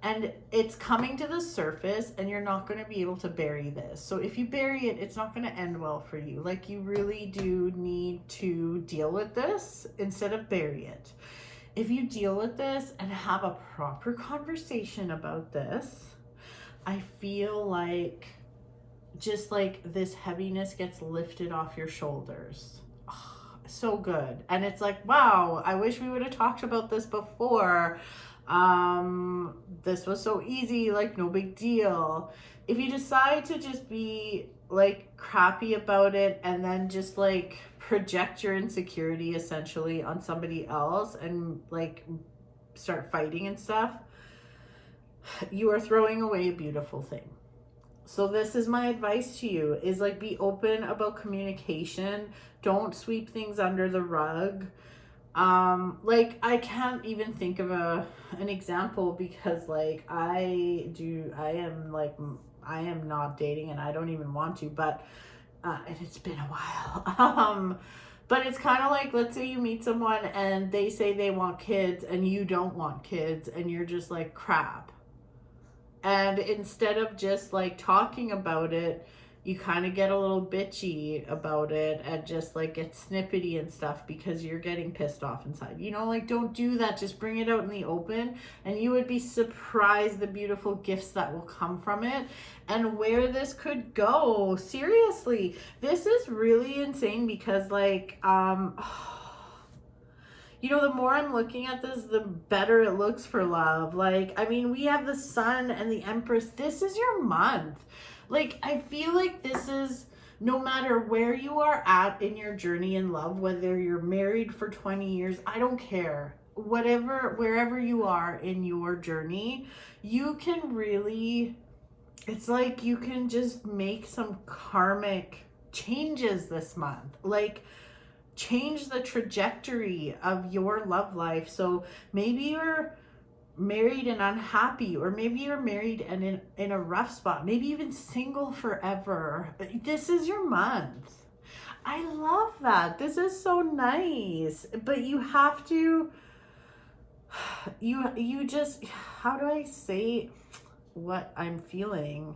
and it's coming to the surface, and you're not going to be able to bury this. So if you bury it, it's not going to end well for you. Like, you really do need to deal with this instead of bury it. If you deal with this and have a proper conversation about this, I feel like just like this heaviness gets lifted off your shoulders. Oh, so good. And it's like, wow, I wish we would have talked about this before. This was so easy, like no big deal. If you decide to just be like crappy about it and then just like project your insecurity essentially on somebody else and like start fighting and stuff, you are throwing away a beautiful thing. So this is my advice to you, is like, be open about communication. Don't sweep things under the rug. Like I can't even think of an example because like I am not dating and I don't even want to, but and it's been a while. But it's kind of like, let's say you meet someone and they say they want kids and you don't want kids and you're just like, crap. And instead of just like talking about it, you kind of get a little bitchy about it and just like get snippety and stuff because you're getting pissed off inside. You know, like don't do that. Just bring it out in the open and you would be surprised the beautiful gifts that will come from it and where this could go. Seriously, this is really insane because like, you know, the more I'm looking at this, the better it looks for love. Like, I mean, we have the Sun and the Empress. This is your month. Like, I feel like this is, no matter where you are at in your journey in love, whether you're married for 20 years, I don't care. Whatever, wherever you are in your journey, you can really, it's like you can just make some karmic changes this month. Like, change the trajectory of your love life. So maybe you're married and unhappy, or maybe you're married and in a rough spot, maybe even single forever. This is your month. I love that. This is so nice. But you have to, you just, how do I say what I'm feeling?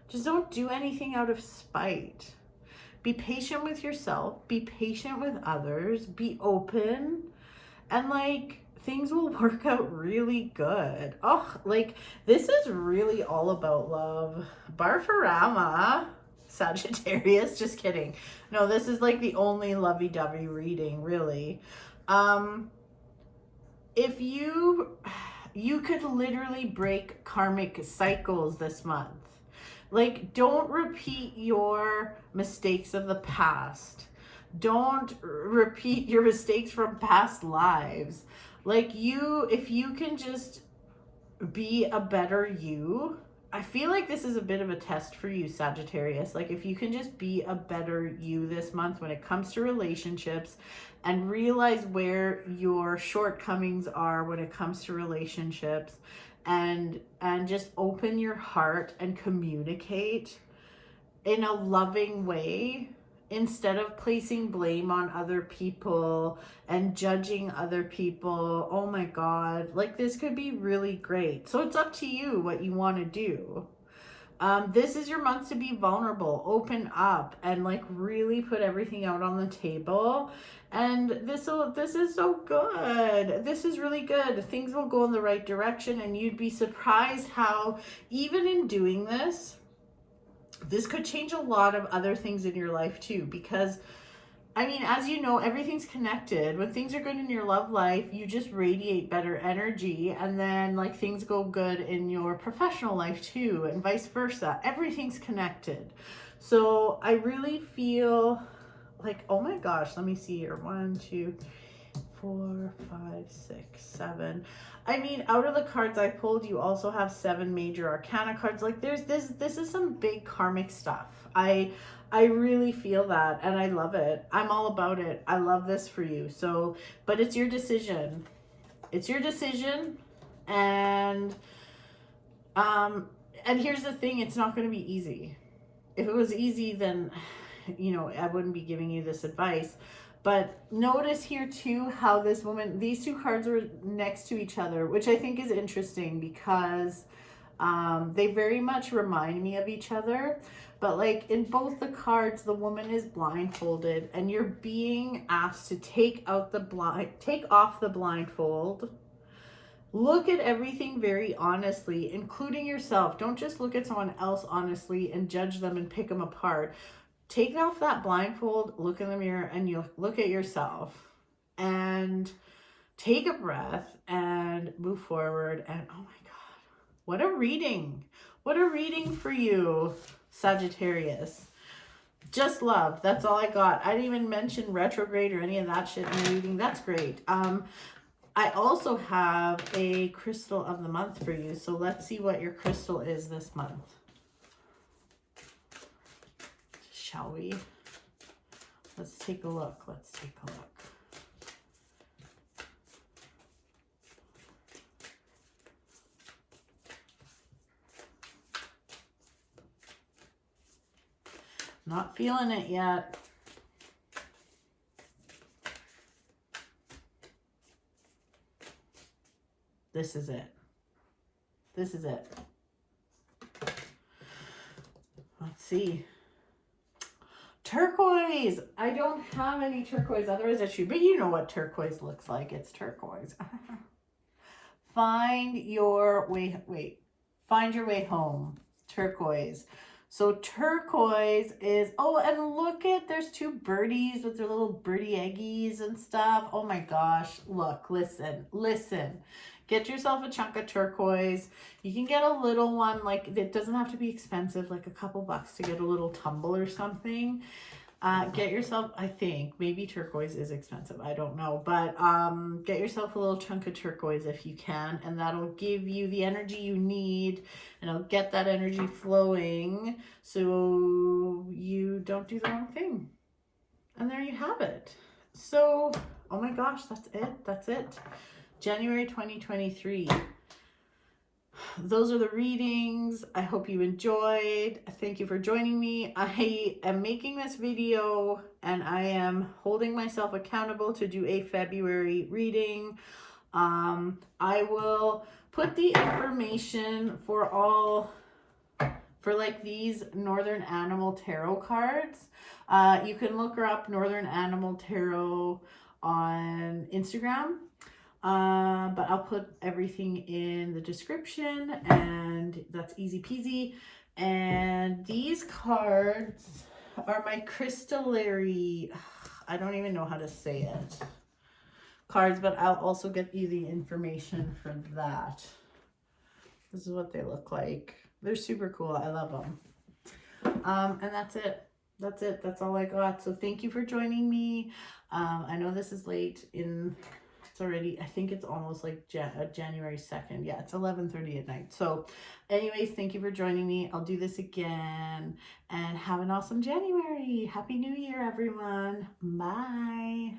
Just don't do anything out of spite. Be patient with yourself. Be patient with others. Be open. And like, things will work out really good. Oh, like, this is really all about love. Barfarama, Sagittarius. Just kidding. No, this is like the only lovey-dovey reading, really. If you could literally break karmic cycles this month. Like, don't repeat your mistakes of the past. Don't repeat your mistakes from past lives. Like, if you can just be a better you, I feel like this is a bit of a test for you, Sagittarius. Like, if you can just be a better you this month when it comes to relationships and realize where your shortcomings are when it comes to relationships, and just open your heart and communicate in a loving way instead of placing blame on other people and judging other people. Oh my God, like this could be really great. So it's up to you what you want to do. This is your month to be vulnerable, open up, and like really put everything out on the table. And this is so good. This is really good. Things will go in the right direction, and you'd be surprised how even in doing this could change a lot of other things in your life too. Because I mean, as you know, everything's connected. When things are good in your love life, you just radiate better energy, and then like things go good in your professional life too, and vice versa. Everything's connected. So I really feel like, oh my gosh, let me see here. 1, 2, 4, 5, 6, 7. I mean, out of the cards I pulled, you also have 7 major arcana cards. Like there's this is some big karmic stuff. I really feel that, and I love it. I'm all about it. I love this for you. So, but it's your decision. It's your decision. And here's the thing, it's not going to be easy. If it was easy, then, you know, I wouldn't be giving you this advice. But notice here too how this woman, these 2 cards are next to each other, which I think is interesting because they very much remind me of each other. But like in both the cards, the woman is blindfolded, and you're being asked to take off the blindfold. Look at everything very honestly, including yourself. Don't just look at someone else honestly and judge them and pick them apart. Take off that blindfold, look in the mirror, and you look at yourself and take a breath and move forward. And oh my God, what a reading. What a reading for you, Sagittarius. Just love. That's all I got. I didn't even mention retrograde or any of that shit in the reading. That's great. I also have a crystal of the month for you. So let's see what your crystal is this month. Shall we? Let's take a look. Let's take a look. Not feeling it yet. This is it. This is it. Let's see. Turquoise. I don't have any turquoise, otherwise I should, but you know what turquoise looks like. It's turquoise. Find your way, find your way home. Turquoise. So turquoise is, oh, and look at, there's two birdies with their little birdie eggies and stuff. Oh my gosh. Look, listen. Get yourself a chunk of turquoise. You can get a little one, like, it doesn't have to be expensive, like a couple bucks to get a little tumble or something. Get yourself, I think, maybe turquoise is expensive, I don't know, but get yourself a little chunk of turquoise if you can, and that'll give you the energy you need, and it'll get that energy flowing so you don't do the wrong thing. And there you have it. So, oh my gosh, that's it. January 2023. Those are the readings. I hope you enjoyed. Thank you for joining me. I am making this video and I am holding myself accountable to do a February reading. I will put the information for like these Northern Animal Tarot cards. You can look her up, Northern Animal Tarot, on Instagram. But I'll put everything in the description, and that's easy peasy. And these cards are my Crystallary, I don't even know how to say it, cards, but I'll also get you the information for that. This is what they look like. They're super cool. I love them. And that's it. That's all I got. So thank you for joining me. I know this is late in, it's already, I think it's almost like January 2nd. Yeah, it's 11:30 at night. So anyways, thank you for joining me. I'll do this again, and have an awesome January. Happy New Year, everyone. Bye.